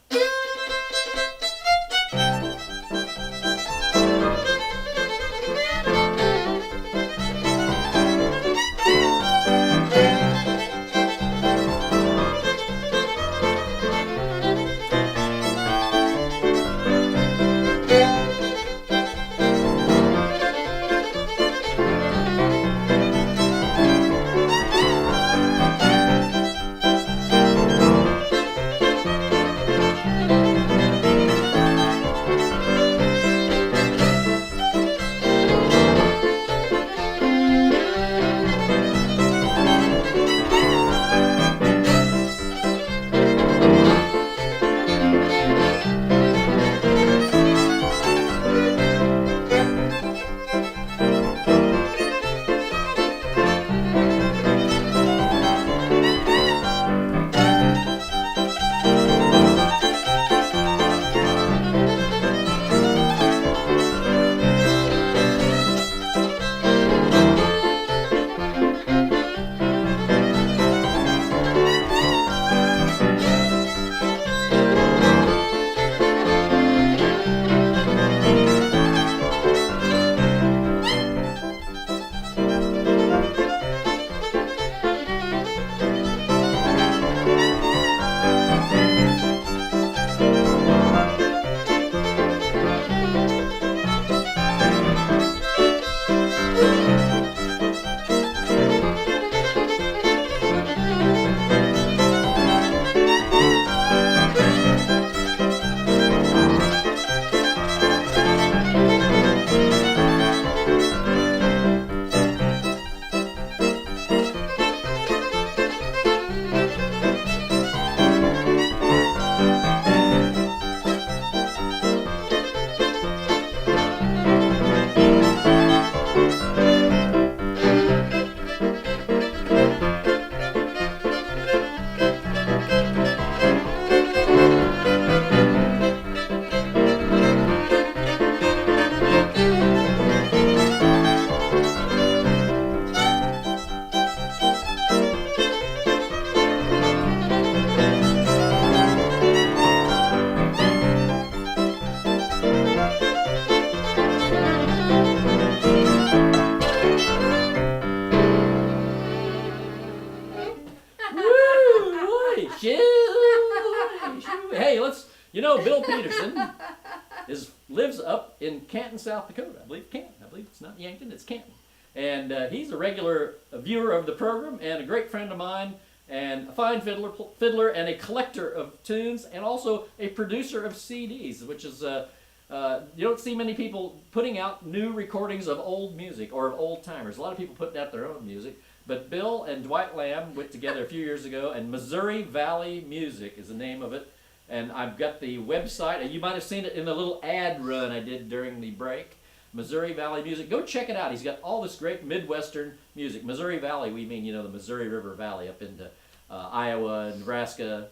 lives up in Canton, South Dakota. I believe Canton. I believe it's not Yankton, it's Canton. And he's a regular viewer of the program and a great friend of mine, and a fine fiddler and a collector of tunes, and also a producer of CDs, which is you don't see many people putting out new recordings of old music or of old timers. A lot of people putting out their own music. But Bill and Dwight Lamb went together a few years ago, and Missouri Valley Music is the name of it. And I've got the website, and you might have seen it in the little ad run I did during the break. Missouri Valley Music. Go check it out. He's got all this great Midwestern music. Missouri Valley, we mean, you know, the Missouri River Valley up into Iowa, Nebraska,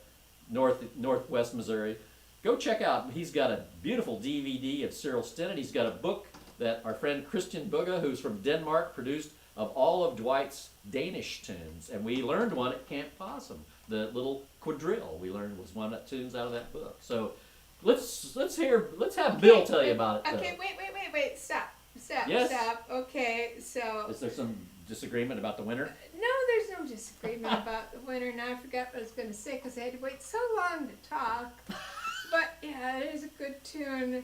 northwest Missouri. Go check out. He's got a beautiful DVD of Cyril Stennett. He's got a book that our friend Christian Bugge, who's from Denmark, produced of all of Dwight's Danish tunes. And we learned one at Camp Possum. The little quadrille we learned was one of the tunes out of that book. So let's have Bill tell you about it. Okay, wait, stop. Yes? Stop. Okay, so. Is there some disagreement about the winner? No, there's no disagreement about the winner. Now I forgot what I was going to say because I had to wait so long to talk. But yeah, it is a good tune.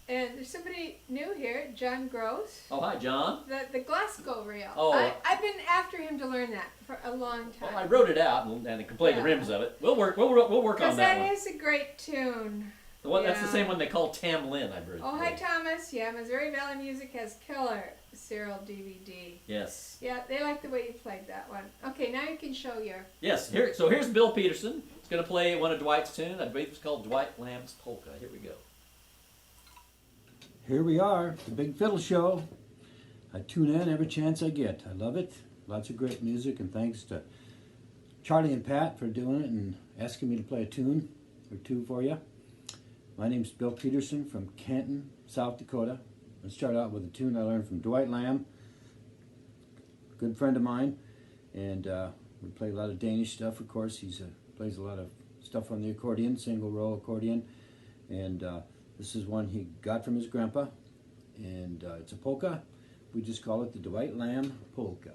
And there's somebody new here, John Gross. Oh, hi, John. The Glasgow reel. Oh. I've been after him to learn that for a long time. Well, I wrote it out and can play the rims of it. We'll work on that one. Because that is a great tune. The one that's the same one they call Tam Lin, I've heard. Oh, hi, Thomas. Yeah, Missouri Valley Music has killer Cyril DVD. Yes. Yeah, they like the way you played that one. Okay, now you can show your. Yes. So here's Bill Peterson. He's going to play one of Dwight's tunes. I believe it's called Dwight Lamb's Polka. Here we go. Here we are, the Big Fiddle Show. I tune in every chance I get. I love it. Lots of great music, and thanks to Charlie and Pat for doing it and asking me to play a tune or two for you. My name's Bill Peterson from Canton, South Dakota. Let's start out with a tune I learned from Dwight Lamb, a good friend of mine, and we play a lot of Danish stuff. Of course, he plays a lot of stuff on the accordion, single row accordion, and this is one he got from his grandpa, and it's a polka. We just call it the Dwight Lamb Polka.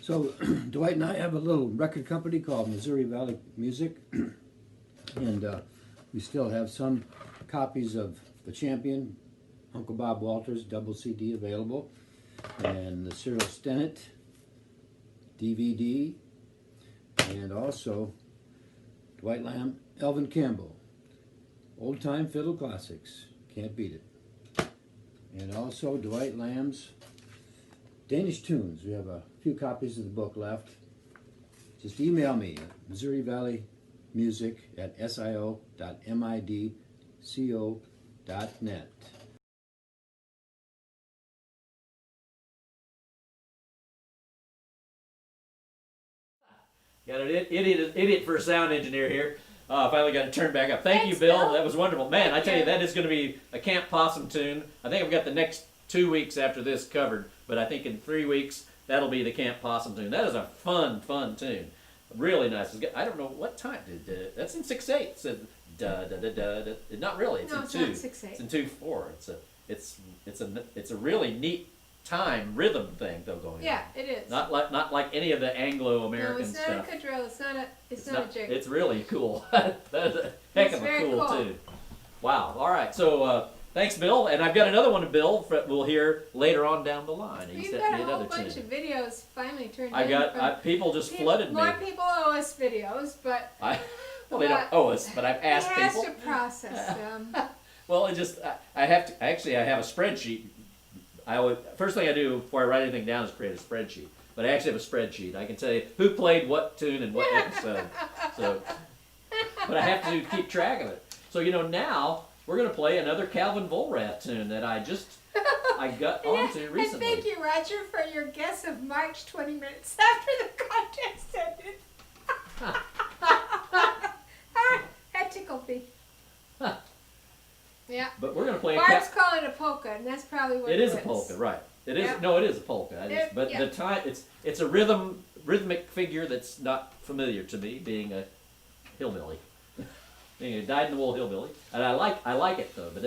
So Dwight and I have a little record company called Missouri Valley Music, and we still have some copies of The Champion, Uncle Bob Walters double CD available, and the Cyril Stennett DVD, and also Dwight Lamb, Elvin Campbell, Old Time Fiddle Classics, can't beat it. And also Dwight Lamb's Danish Tunes. We have a few copies of the book left. Just email me at missourivalleymusic@sio.midco.net. Got an idiot for a sound engineer here. Finally got it turned back up. Thank you, Thanks, Bill. Bill. That was wonderful. Man, I tell you, Thank you. that is going to be a Camp Possum tune. I think I've got the next 2 weeks after this covered, but I think in 3 weeks, that'll be the Camp Possum tune. That is a fun tune. Really nice. I don't know what time. That's in 6/8. It said da da da da da. Not really. It's No, in it's 2. not 6/8. It's in 2/4. It's a really neat time rhythm thing though going on. Yeah, it is. Not like any of the No, Anglo-American it's not stuff. a quadrille. It's not a jig. It's really cool. That is a heck It's of a very cool cool. tune. Wow. All right. So thanks, Bill. And I've got another one to Bill that we'll hear later on down the line. He We've sent got me a whole another bunch tune. of videos finally turned I in. got people just flooded me. More people owe us videos, but Well, they don't owe us, but I've asked he has people. to process them. Well, it just I have to actually I have a spreadsheet. First thing I do before I write anything down is create a spreadsheet. But I actually have a spreadsheet. I can tell you who played what tune and what episode. So, but I have to keep track of it. So now we're gonna play another Calvin Vollrath tune that I got onto recently. And thank you, Roger, for your guess of March 20 minutes after the contest ended. That tickled me. Yeah. But we're gonna play. Barb's calling it a polka, and that's probably what It it is a polka, right? It is. Yeah. No, it is a polka. But yeah. the time it's a rhythmic figure that's not familiar to me, being a hillbilly, being a dyed-in-the-wool hillbilly, and I like it though. But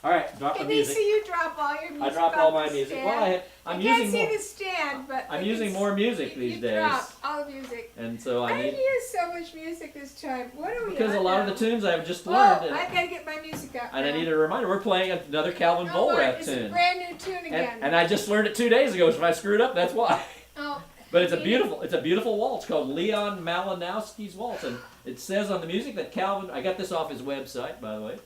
all right, drop the Can they music. see you drop all your music? I dropped off all my the music. stand? Well, I'm you using can't more. see the stand, but I'm we using can more music you these days, dropped all the music. and so I Why did need you use so much music this time? What are we because a on lot now? of the tunes I've just Oh, learned. I gotta get my music out. And I now. need a reminder. We're playing another Calvin No, Lord, Vollrath it's tune. a brand new tune again. And I just learned it 2 days ago, so if I screwed up, that's why. Oh, But it's a beautiful waltz called Leon Malinowski's Waltz, and it says on the music that Calvin. I got this off his website, by the way.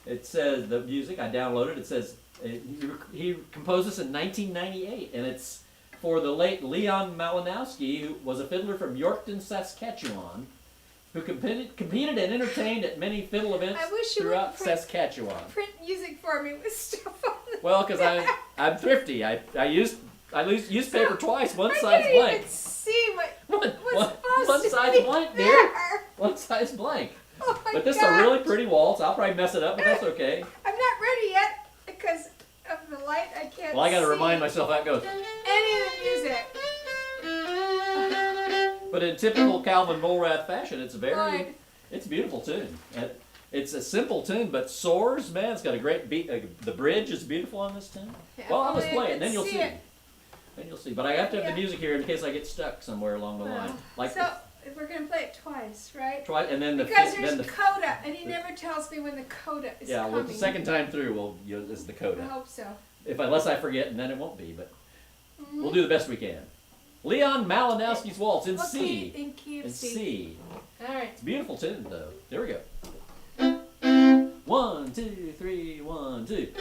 It says the music I downloaded. It says he composed this in 1998, and it's for the late Leon Malinowski, who was a fiddler from Yorkton, Saskatchewan, who competed and entertained at many fiddle events I wish you throughout would print- Saskatchewan. print music for me with stuff on it. Well, because I'm thrifty. I used paper twice. One I size can't blank. even see what's One supposed to size be blank, dear. there. One size blank. Oh my But this is a gosh. really pretty waltz. I'll probably mess it up, but that's okay. I'm not ready yet because of the light. I can't. Well, I got to see remind myself how it goes. any of the music. But in typical Calvin Vollrath fashion, it's Right. it's a beautiful tune. And it's a simple tune, but soars, man. It's got a great beat. The bridge is beautiful on this tune. Yeah, Well, I'll just only I play it, and then can you'll see see. it. Then you'll see. But I have to have Yeah. the music here in case I get stuck somewhere along the line. Like So we're gonna play it twice, right? twice, and then the Because then there's the coda, and he never tells me when the coda is yeah. coming. Well, the second time through, is the coda. I hope so. Unless I forget, and then it won't be. But Mhm. we'll do the best we can. Leon Malinowski's Waltz in What C. key? In key of In C. C. All right. It's a beautiful tune, though. There we go. 1, 2, 3, 1, 2.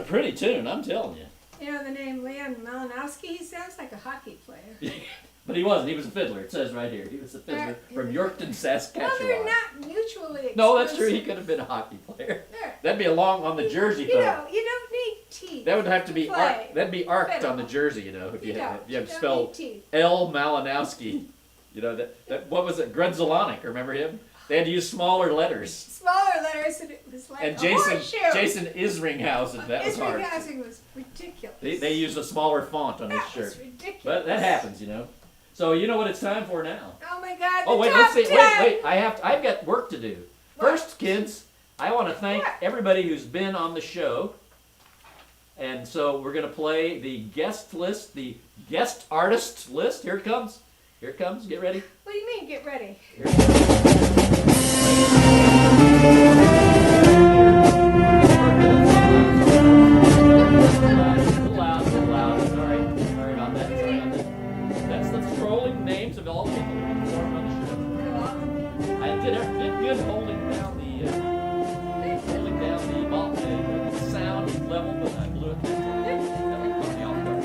pretty tune, I'm telling you. You know the name Leon Malinowski? He sounds like a hockey player. But he wasn't. He was a fiddler. It says right here. He was a fiddler from Yorkton, Saskatchewan. Well, they're not mutually exclusive. No, that's true. He could have been a hockey player. That'd be along on the jersey, though. You don't need teeth. That would have to be play. that'd be arced Fiddle. on the jersey, you know, if you have don't spelled need teeth. L. Malinowski. You know that what was it? Grunzelonic, remember him? They had to use smaller letters. Smaller letters, and it was like And a horseshoe. Jason Isringhausen, that was hard. Isringhausen was ridiculous. They used a smaller font on his That shirt. was ridiculous. But that happens, you know. So you know what it's time for now. Oh my God! Oh wait, let's see. Wait. I've got work to do. First, kids, I want to thank everybody who's been on the show. And so we're going to play the guest list, the guest artist list. Here it comes. Here it comes. Get ready. What do you mean, get ready? Here it comes. Sorry about that. That's the scrolling names of all the people who performed on the show. I did good holding down the sound level, but I blew it. That caught me off guard.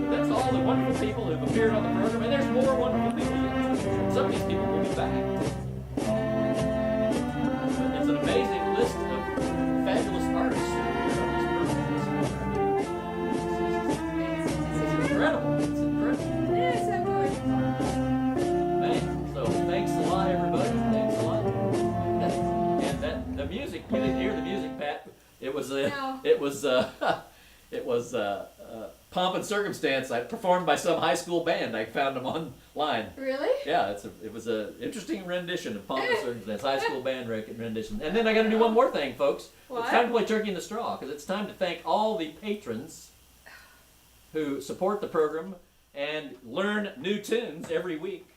But that's all the wonderful people who've appeared on the program, and there's more wonderful people yet. Some of these people will be back. But it's an amazing list of fabulous artists who appeared on this program. It's incredible. It's incredible. It is unbelievable. Man, so thanks a lot, everybody. Thanks a lot. And the music, you didn't hear the music, Pat. It was Pomp and Circumstance. I performed by some high school band. I found them online. Really? Yeah, it was an interesting rendition of Pomp and Circumstance, high school band rendition. And then I got to do one more thing, folks. What? It's time to play Turkey in the Straw, because it's time to thank all the patrons who support the program and learn new tunes every week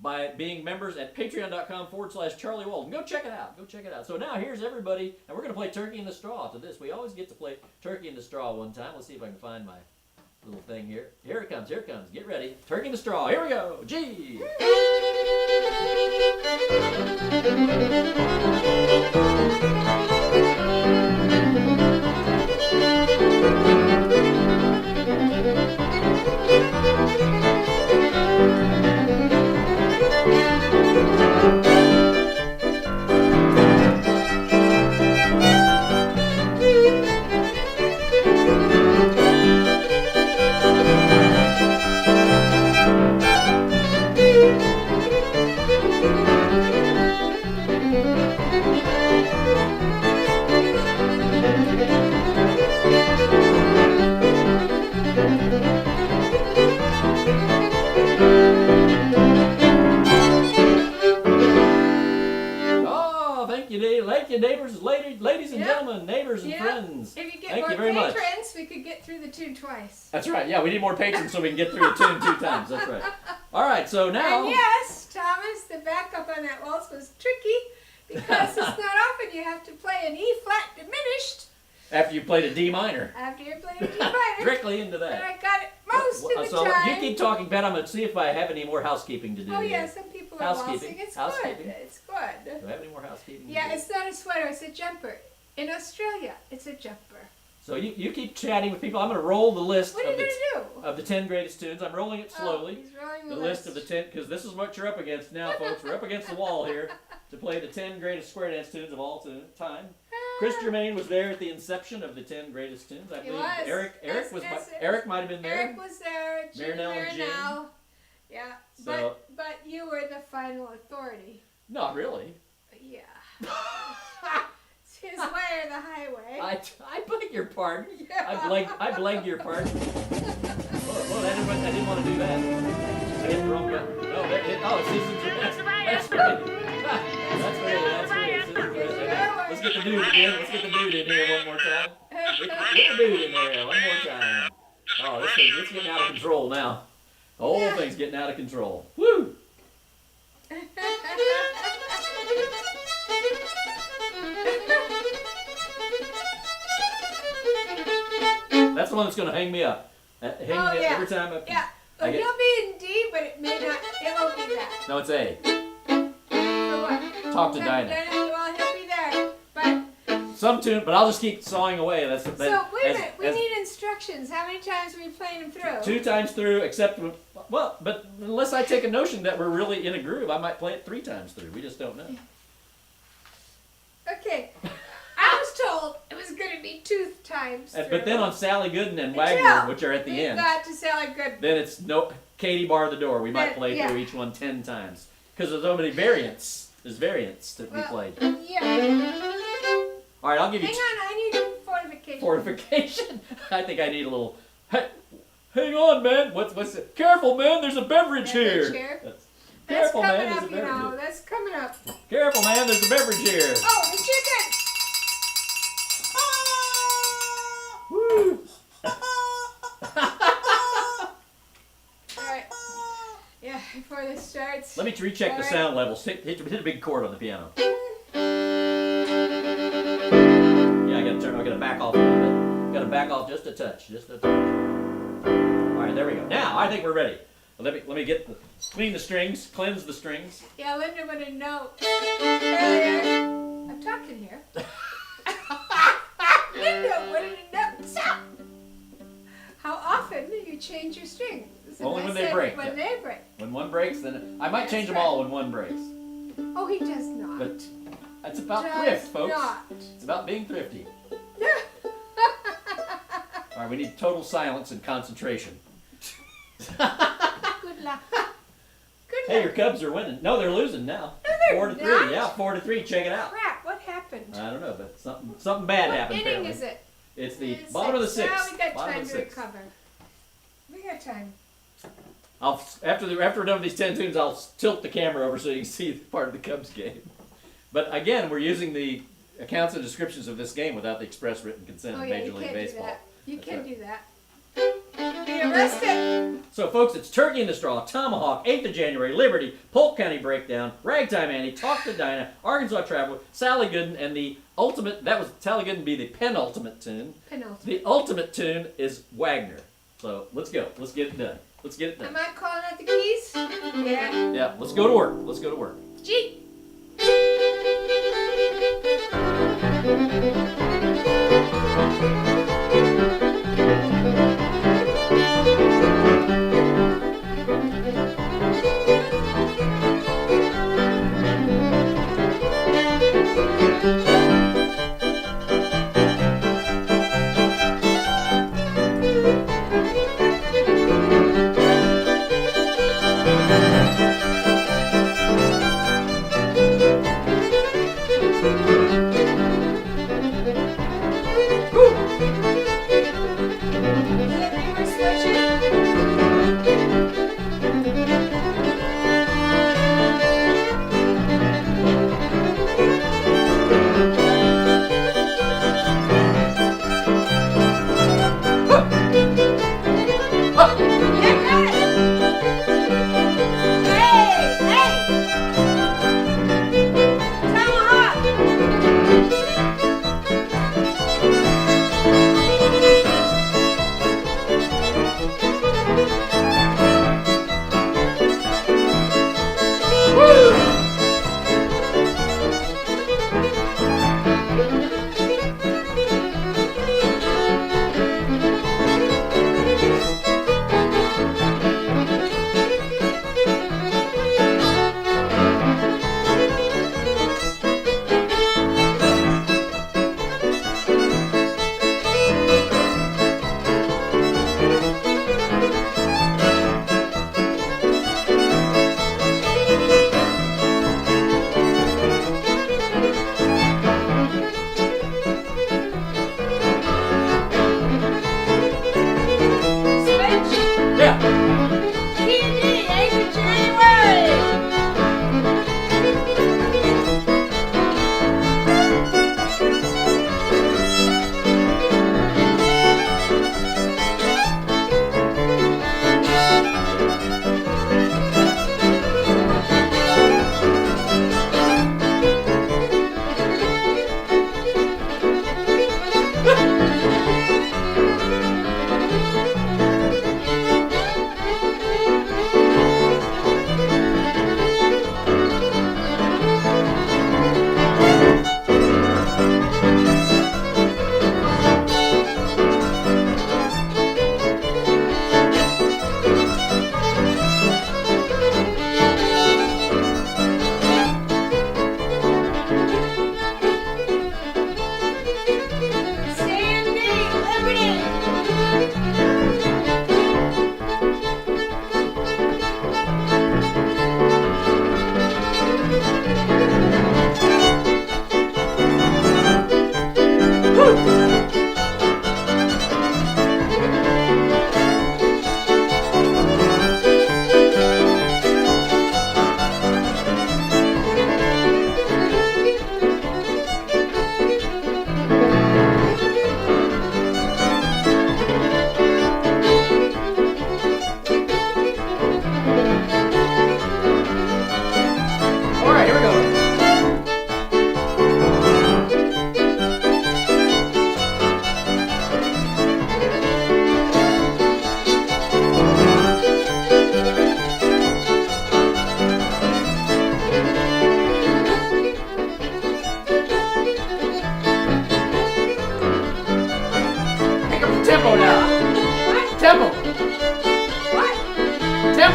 by being members at patreon.com/Charlie Walden. Go check it out. Go check it out. So now here's everybody, and we're going to play Turkey in the Straw to this. We always get to play Turkey in the Straw one time. Let's see if I can find my little thing here. Here it comes. Here it comes. Get ready. Turkey in the Straw. Here we go. G. Ladies and gentlemen, neighbors and friends. If you get Thank more you very much. patrons, we could get through the tune twice. That's right. Yeah, we need more patrons so we can get through the tune 2 times. That's right. All right, so now. And yes, Thomas, the backup on that waltz was tricky because it's not often you have to play an E flat diminished. After you played a D minor. After you played a D minor. Directly into that. And I got it most of the so time. you keep talking, Pat. I'm going to see if I have any more housekeeping to do. Oh, here. yeah, some people are waltzing. It's housekeeping. good. It's good. Do I have any more housekeeping? Yeah, it's not a sweater. It's a jumper. In Australia, it's a jumper. So you keep chatting with people. I'm going to roll the list What are you going to do? of the 10 greatest tunes. I'm rolling it slowly. Oh, he's rolling the list of the 10, because this is what you're up against now, folks. We're up against the wall here to play the 10 greatest square dance tunes of all time. Chris Germain was there at the inception of the 10 greatest tunes. I believe Eric Eric might have been there. Eric was there. Marinelle and Jane. Yeah, So, but you were the final authority. Not really. Yeah. It's his way or the highway. I beg your pardon. Yeah. I beg your pardon. Whoa, I didn't want to do that. I hit the wrong button. It's Susan. That's right. That's right. Let's get the dude again. Let's get the dude in here one more time. Get the dude in there one more time. Oh, it's getting out of control now. The whole thing's getting out of control. Woo! That's the one that's going to hang me up. Every time I... Yeah. Well, you'll be in D, but it may not... It won't be that. No, it's A. For what? Talk to Dinah. Well, he'll be there. But some tune, but I'll just keep sawing away. That's So wait a minute, we need instructions. How many times are we playing them through? 2 times through, except well, but unless I take a notion that we're really in a groove, I might play it 3 times through. We just don't know. Okay. I was told it was going to be 2 times through. But then on Sally Gooden and Wagner, which are at the end, got to Sally Gooden. then it's no Katie bar the door. We might play through each one 10 times because there's so many variants. There's variants that we played. Yeah. All right, I'll give you. Hang on, I need a fortification. Fortification. I think I need a little. Hey, hang on, man. What's it? Careful, man. There's a beverage here. That's Careful, coming man. up, There's a you beverage know. here. That's coming up. Careful, man. There's a beverage here. Oh, the chicken. Woo. All right. Yeah, before this starts. Let me recheck the sound levels. Hit a big chord on the piano. Yeah, I gotta back off a little bit. Gotta back off just a touch. Just a touch. All right, there we go. Now I think we're ready. Let me clean the strings, cleanse the strings. Yeah, Linda wouldn't know earlier. I'm talking here. Linda wouldn't know. Stop. How often do you change your strings? Only when they break. When they break. When one breaks, then I might change them all when one breaks. Oh, he does not. But that's about thrift, folks. Not. It's about being thrifty. All right, we need total silence and concentration. Good luck. Hey, your Cubs are winning. No, they're losing now. No, they're 4-3. not. Yeah, 4-3. Check it out. Crap, what happened? I don't know, but something bad happened. What inning apparently. is it? It's the bottom of the 6th. Now we got Bottom time of the to 6th. recover. We got time. After we're done with these 10 tunes, I'll tilt the camera over so you can see part of the Cubs game. But again, we're using the accounts and descriptions of this game without the express written consent of Major League Baseball. You That's can right. do that. Be arrested. So, folks, it's Turkey in the Straw, Tomahawk, 8th of January, Liberty, Polk County Breakdown, Ragtime Annie, Talk to Dinah, Arkansas Traveler, Sally Gooden, and the ultimate, that was Sally Gooden be the penultimate tune. Penultimate. The ultimate tune is Wagner. So, let's go. Let's get it done. Let's get it done. Am I calling out the keys? Yeah. Yeah, let's go to work. Let's go to work. G.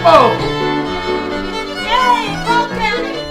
Whoa! Yay! Roll County!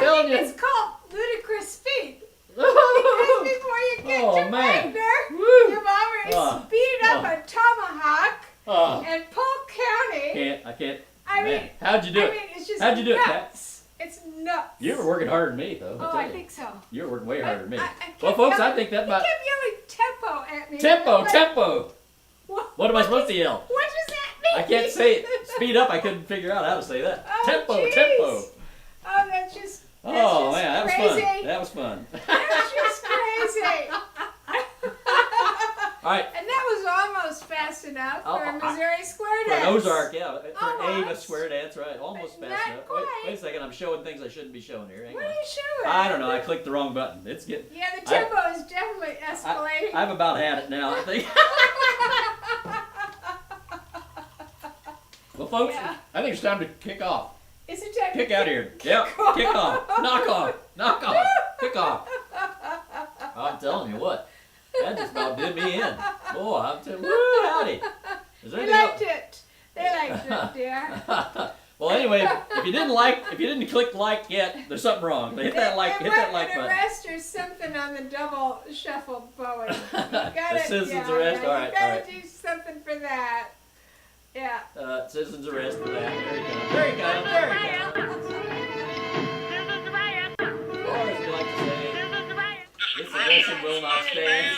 telling you. It's called ludicrous speed. Because before you get to Wagner, you've already speeded up a tomahawk and Polk County. I can't. I mean, how'd you do it? It's just How'd you do it, Pat? nuts. It's nuts. You were working harder than me, though. Oh, I think so. You were working way harder than me. Well, folks, I think that might. You kept yelling tempo at me. Tempo. What am I supposed to yell? What does that mean? I can't say it. Speed up. I couldn't figure out how to say that. Oh, Tempo. Oh, that's just. Oh man, that was crazy. fun. That was fun. That's just crazy. All right. And that was almost fast enough for a Missouri square For dance. an Ozark, yeah. For an A Almost. square dance, right. Almost fast enough. Wait a second, I'm showing things I shouldn't be showing here. Hang What on. are you showing? I don't know, I clicked the wrong button. It's getting... Yeah, the tempo is definitely escalating. I've about had it now, I think. Well, folks, I think it's time to kick off. Is it time Kick to out here. Yep, kick off. Knock off. Kick off. I'm telling you what. That just about did me in. Boy, I'm telling you, woo, howdy. Is there They anything liked it. They liked it, dear. Well, anyway, if you didn't click like yet, there's something wrong. Hit that like button. An arrest or something on the double shuffle Bowie. The citizens arrest. All right, You gotta do something for that. Yeah. Citizens arrest for that. There you go. Or as we like to say, this aggression will not stand.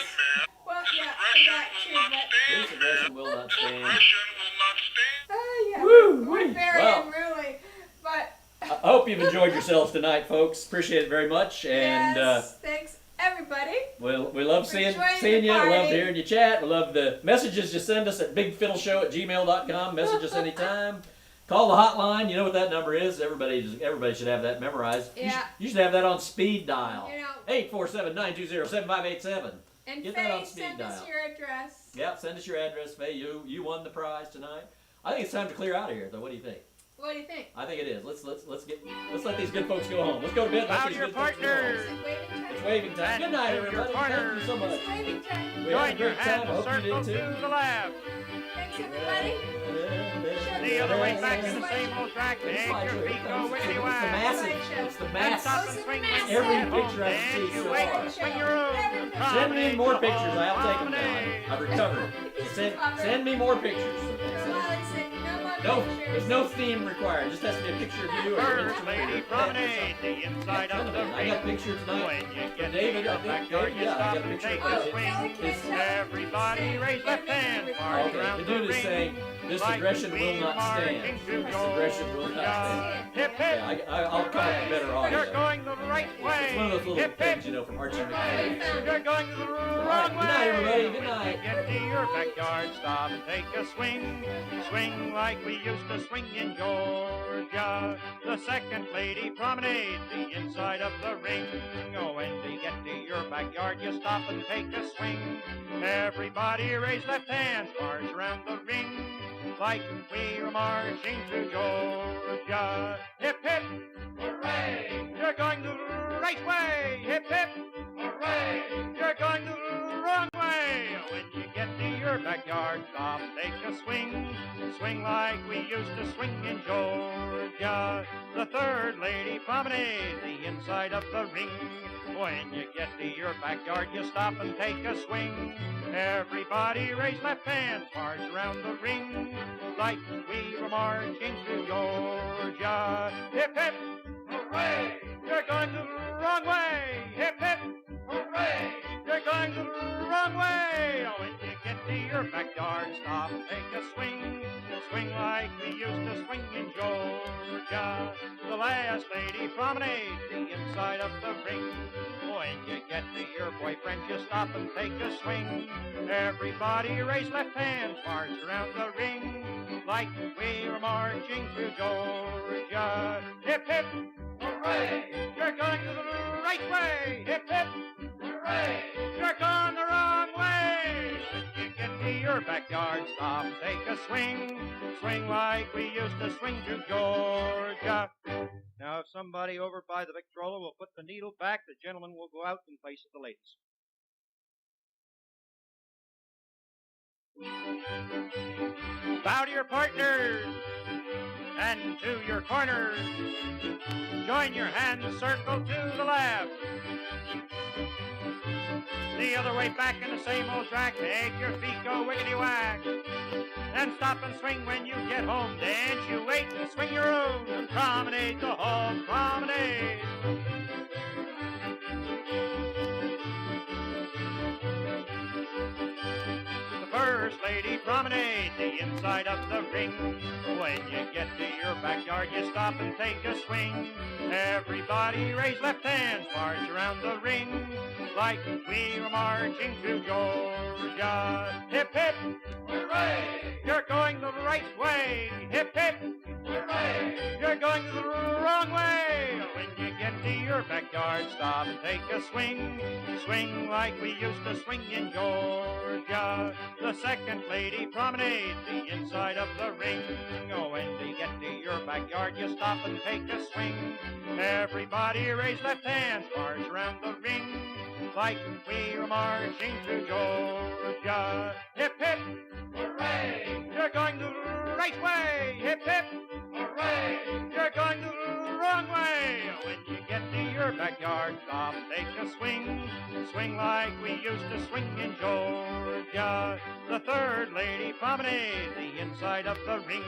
Well, yeah, that too, but... This aggression will not stand. Oh, yeah. Woo, We're very unruly, but... I hope you've enjoyed yourselves tonight, folks. Appreciate it very much. And yes, thanks, everybody. we love seeing you. We love hearing you chat. We love the messages you send us at BigFiddleShow@gmail.com. Message us anytime. Call the hotline. You know what that number is. Everybody should have that memorized. Yeah. You should have that on speed dial. You know, 847-920-7587. and Get Faye, that on speed send us dial. your address. Yep, send us your address, Faye. You won the prize tonight. I think it's time to clear out of here, though. What do you think? What do you think? I think it is. Let's let these good folks go home. Let's go to bed. Let these good folks go home. It's waving time. Good night, everybody. Thank you so much. It's waving time. We had a great time. I hope you did too. the lab. Thanks, everybody. The other way back in the same old track. Make your feet go wiggity wag. It's the massive. Stop and swing when you Every get home. picture I see Dance so you wait far. and swing your own. Send me more pictures. I'll take them now. I've recovered. Send me more pictures. No, there's no theme required. It just has to be a picture of you. First lady promenade, the inside of the I got a picture tonight. When you get David, to I the think. backyard, you Yeah, I stop got a and picture take of a him. swing. Everybody raise left hand, march Okay, around the the dude is ring. saying, this aggression will not stand. This aggression will not stand. Hip hip. Yeah, I'll come up with better audio. You're going the right way. It's one of those little Hip things, hip. you know, from Archie McCabe. You're going the wrong right, way. good night, everybody. Good night. When you get to your backyard, stop and take a swing. Swing like we used to swing in Georgia. The second lady promenade, the inside of the ring. Oh, when you get to your backyard, you stop and take a swing. Everybody raise left hands, march around the ring. Like we were marching through Georgia. Hip hip, hooray! You're going the right way. Hip hip, hooray! You're going the wrong way. When you get to your backyard, stop, take a swing. Swing like we used to swing in Georgia. The third lady promenade, the inside of the ring. When you get to your backyard, you stop and take a swing. Everybody raise left hands, march around the ring. Like we were marching through Georgia. Hip hip, hooray! You're going the wrong way. Hip hip, hooray! You're going the wrong way. When you get to your backyard, stop, take a swing. Swing like we used to swing in Georgia. The last lady promenade, the inside of the ring. When you get to your boyfriend, you stop and take a swing. Everybody raise left hands, march around the ring. Like we were marching through Georgia. Hip hip, hooray! You're going the right way. Hip hip, hooray! You're going the wrong way. When you get to your backyard, stop, take a swing. Swing like we used to swing through Georgia. Now, if somebody over by the Victrola will put the needle back, the gentleman will go out in place of the ladies. Bow to your partners. and to your corners. Join your hands, circle to the left. The other way back in the same old track, make your feet go wiggity-whack. And stop and swing when you get home. Dance, you wait and swing your own. And promenade the whole promenade. The first lady promenade, the inside of the ring. When you get to your backyard, you stop and take a swing. Everybody raise left hands, march around the ring. Like we were marching through Georgia. Hip, hip, hooray! You're going the right way. Hip, hip, hooray! You're going the wrong way. When you get to your backyard, stop and take a swing. Swing like we used to swing in Georgia. The second lady promenade, the inside of the ring. Oh, when you get to your backyard, you stop and take a swing. Everybody raise left hands, march around the ring. Like we were marching through Georgia. Hip, hip, hooray! You're going the right way. Hip, hip, hooray! You're going the wrong way. When you get to your backyard, stop, take a swing. Swing like we used to swing in Georgia. The third lady promenade, the inside of the ring.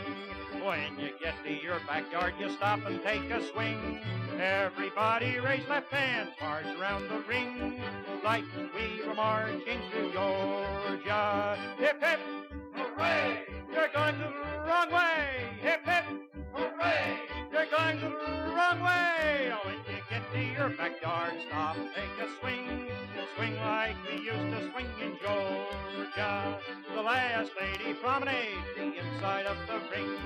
When you get to your backyard, you stop and take a swing. Everybody raise left hands, march around the ring. Like we were marching through Georgia. Hip, hip, hooray! You're going the wrong way. Hip, hip, hooray! You're going the wrong way. When you get to your backyard, stop, take a swing. Swing like we used to swing in Georgia. The last lady promenade, the inside of the ring.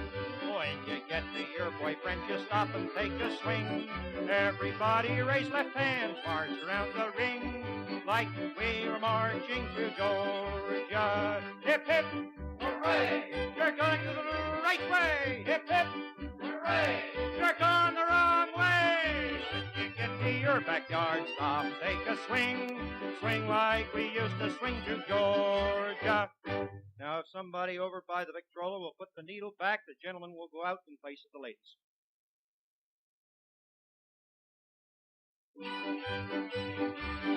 When you get to your boyfriend, you stop and take a swing. Everybody raise left hands, march around the ring. Like we were marching through Georgia. Hip, hip, hooray! You're going the right way. Hip, hip, hooray! You're going the wrong way. When you get to your backyard, stop, take a swing. Swing like we used to swing through Georgia. Now, if somebody over by the Victrola will put the needle back, the gentleman will go out in place of the ladies.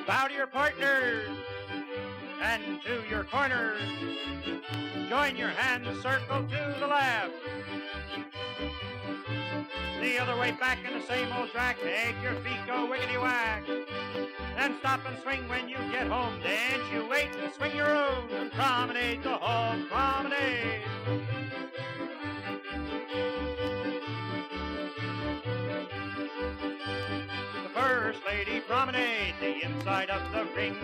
Bow to your partners and to your corners. Join your hands, circle to the left. The other way back in the same old track, make your feet go wiggity-whack. And stop and swing when you get home. Dance, you wait and swing your own. And promenade the whole promenade. First lady promenade, the inside of the ring.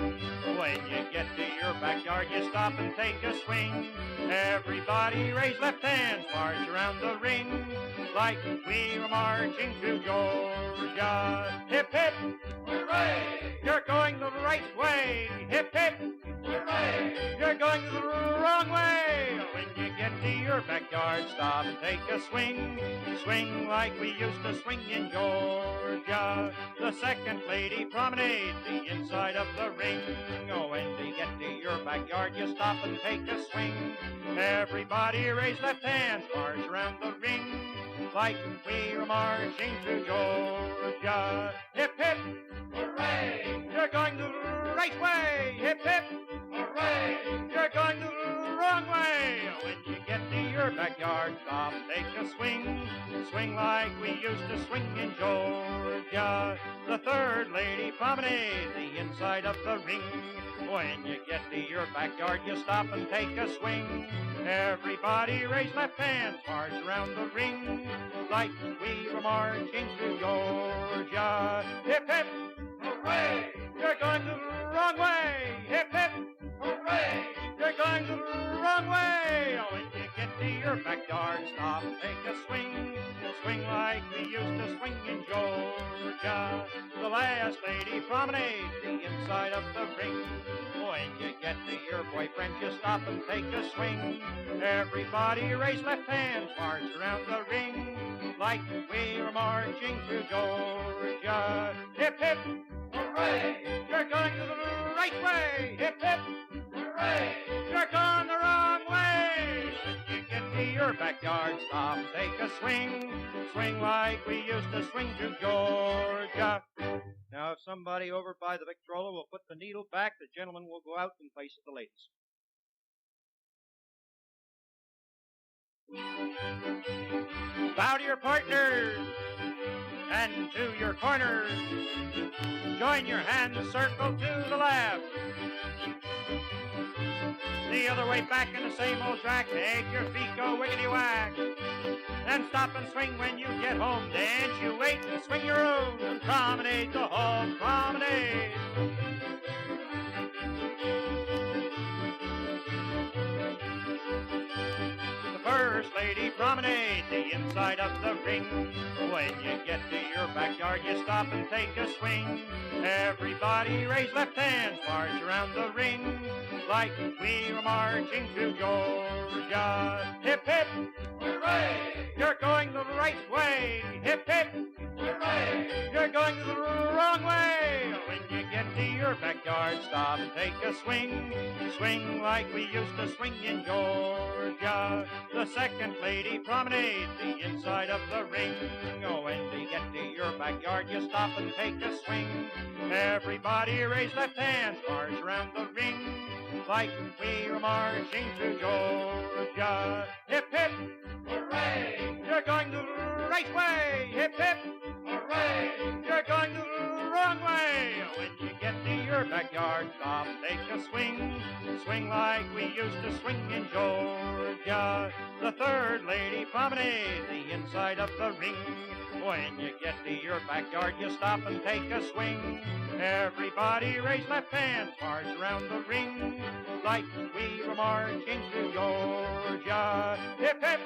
When you get to your backyard, you stop and take a swing. Everybody raise left hands, march around the ring. Like we were marching through Georgia. Hip, hip, hooray! You're going the right way. Hip, hip, hooray! You're going the wrong way. When you get to your backyard, stop and take a swing. Swing like we used to swing in Georgia. The second lady promenade, the inside of the ring. Oh, when you get to your backyard, you stop and take a swing. Everybody raise left hands, march around the ring. Like we were marching through Georgia. Hip, hip, hooray! You're going the right way. Hip, hip, hooray! You're going the wrong way. When you get to your backyard, stop, take a swing. Swing like we used to swing in Georgia. The third lady promenade, the inside of the ring. When you get to your backyard, you stop and take a swing. Everybody raise left hands, march around the ring. Like we were marching through Georgia. Hip, hip, hooray! You're going the wrong way. Hip, hip, hooray! You're going the wrong way. When you get to your backyard, stop, take a swing. Swing like we used to swing in Georgia. The last lady promenade, the inside of the ring. When you get to your boyfriend, you stop and take a swing. Everybody raise left hands, march around the ring. Like we were marching through Georgia. Hip, hip, hooray! You're going the right way. Hip, hip, hooray! You're going the wrong way. When you get to your backyard, stop and take a swing. Swing like we used to swing to Georgia. Now, if somebody over by the Victrola will put the needle back, the gentleman will go out in place of the ladies. Bow to your partners and to your corners. Join your hands, circle to the left. The other way back in the same old track. Make your feet go wiggity-whack. And stop and swing when you get home. Dance, you wait and swing your own. And promenade the whole promenade. First lady promenade, the inside of the ring. When you get to your backyard, you stop and take a swing. Everybody raise left hands, march around the ring. Like we were marching to Georgia. Hip, hip, hooray! You're going the right way. Hip, hip, hooray! You're going the wrong way. When you get to your backyard, stop and take a swing. Swing like we used to swing in Georgia. The second lady promenade, the inside of the ring. Oh, when you get to your backyard, you stop and take a swing. Everybody raise left hands, march around the ring. Like we were marching to Georgia. Hip, hip, hooray! You're going the right way. Hip, hip, hooray! You're going the wrong way. When you get to your backyard, stop, take a swing. Swing like we used to swing in Georgia. The third lady promenade, the inside of the ring. When you get to your backyard, you stop and take a swing. Everybody raise left hands, march around the ring. Like we were marching to Georgia. Hip, hip,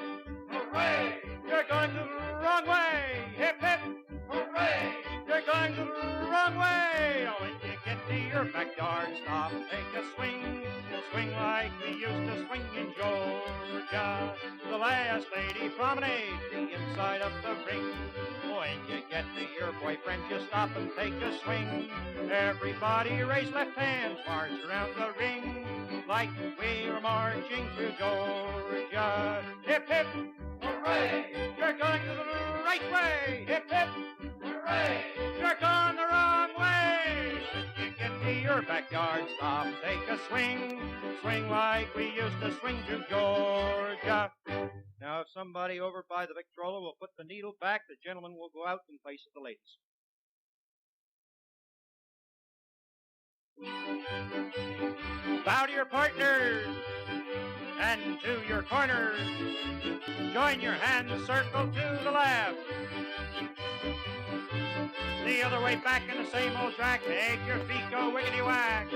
hooray! You're going the wrong way. Hip, hip, hooray! You're going the wrong way. When you get to your backyard, stop and take a swing. Swing like we used to swing in Georgia. The last lady promenade, the inside of the ring. When you get to your boyfriend, you stop and take a swing. Everybody raise left hands, march around the ring. Like we were marching to Georgia. Hip, hip, hooray! You're going the right way. Hip, hip, hooray! You're going the wrong way. When you get to your backyard, stop and take a swing. Swing like we used to swing to Georgia. Now, if somebody over by the Victrola will put the needle back, the gentleman will go out in place of the ladies. Bow to your partners and to your corners. Join your hands, circle to the left. The other way back in the same old track. Make your feet go wiggity-whack.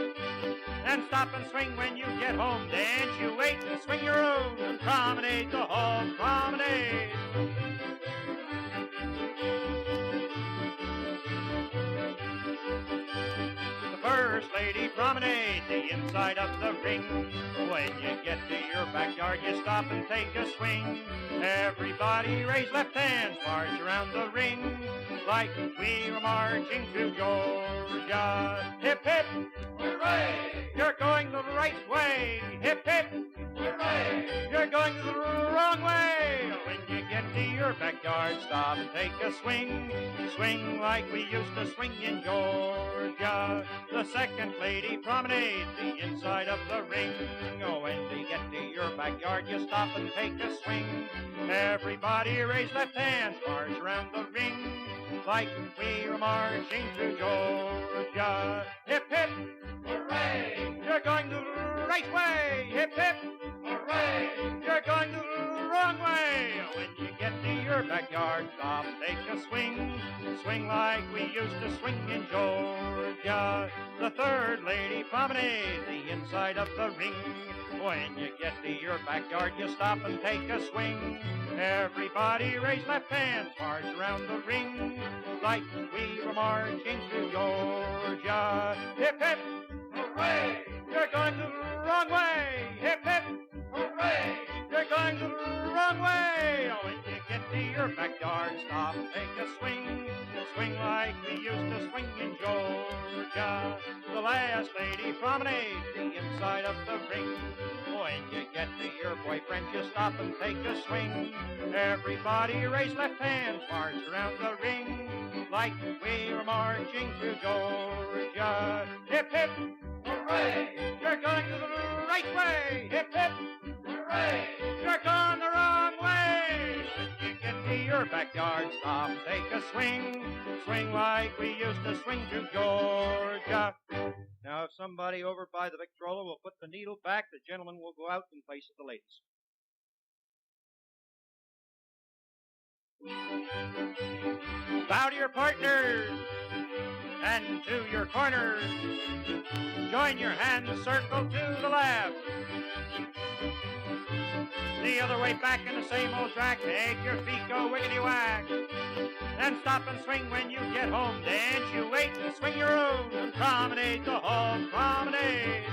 And stop and swing when you get home. Dance, you wait and swing your own. And promenade the whole promenade. The first lady promenade, the inside of the ring. When you get to your backyard, you stop and take a swing. Everybody raise left hands, march around the ring. Like we were marching to Georgia. Hip, hip, hooray! You're going the right way. Hip, hip, hooray! You're going the wrong way. When you get to your backyard, stop and take a swing. Swing like we used to swing in Georgia. The second lady promenade, the inside of the ring. Oh, when you get to your backyard, you stop and take a swing. Everybody raise left hands, march around the ring. Like we were marching to Georgia. Hip, hip, hooray! You're going the right way. Hip, hip, hooray! You're going the wrong way. When you get to your backyard, stop, take a swing. Swing like we used to swing in Georgia. The third lady promenade, the inside of the ring. When you get to your backyard, you stop and take a swing. Everybody raise left hands, march around the ring. Like we were marching to Georgia. Hip, hip, hooray! You're going the wrong way. Hip, hip, hooray! You're going the wrong way. When you get to your backyard, stop and take a swing. Swing like we used to swing in Georgia. The last lady promenade, the inside of the ring. When you get to your boyfriend, you stop and take a swing. Everybody raise left hands, march around the ring, like we were marching through Georgia. Hip, hip, hooray! You're going the right way. Hip, hip, hooray! You're going the wrong way. When you get to your backyard, stop and take a swing. Swing like we used to swing through Georgia. Now, if somebody over by the Victrola will put the needle back, the gentleman will go out in place of the ladies. Bow to your partners and to your corners. Join your hands, circle to the left. The other way back in the same old track. Make your feet go wiggity-whack. Then stop and swing when you get home. Dance, you wait and swing your own. And promenade the whole promenade.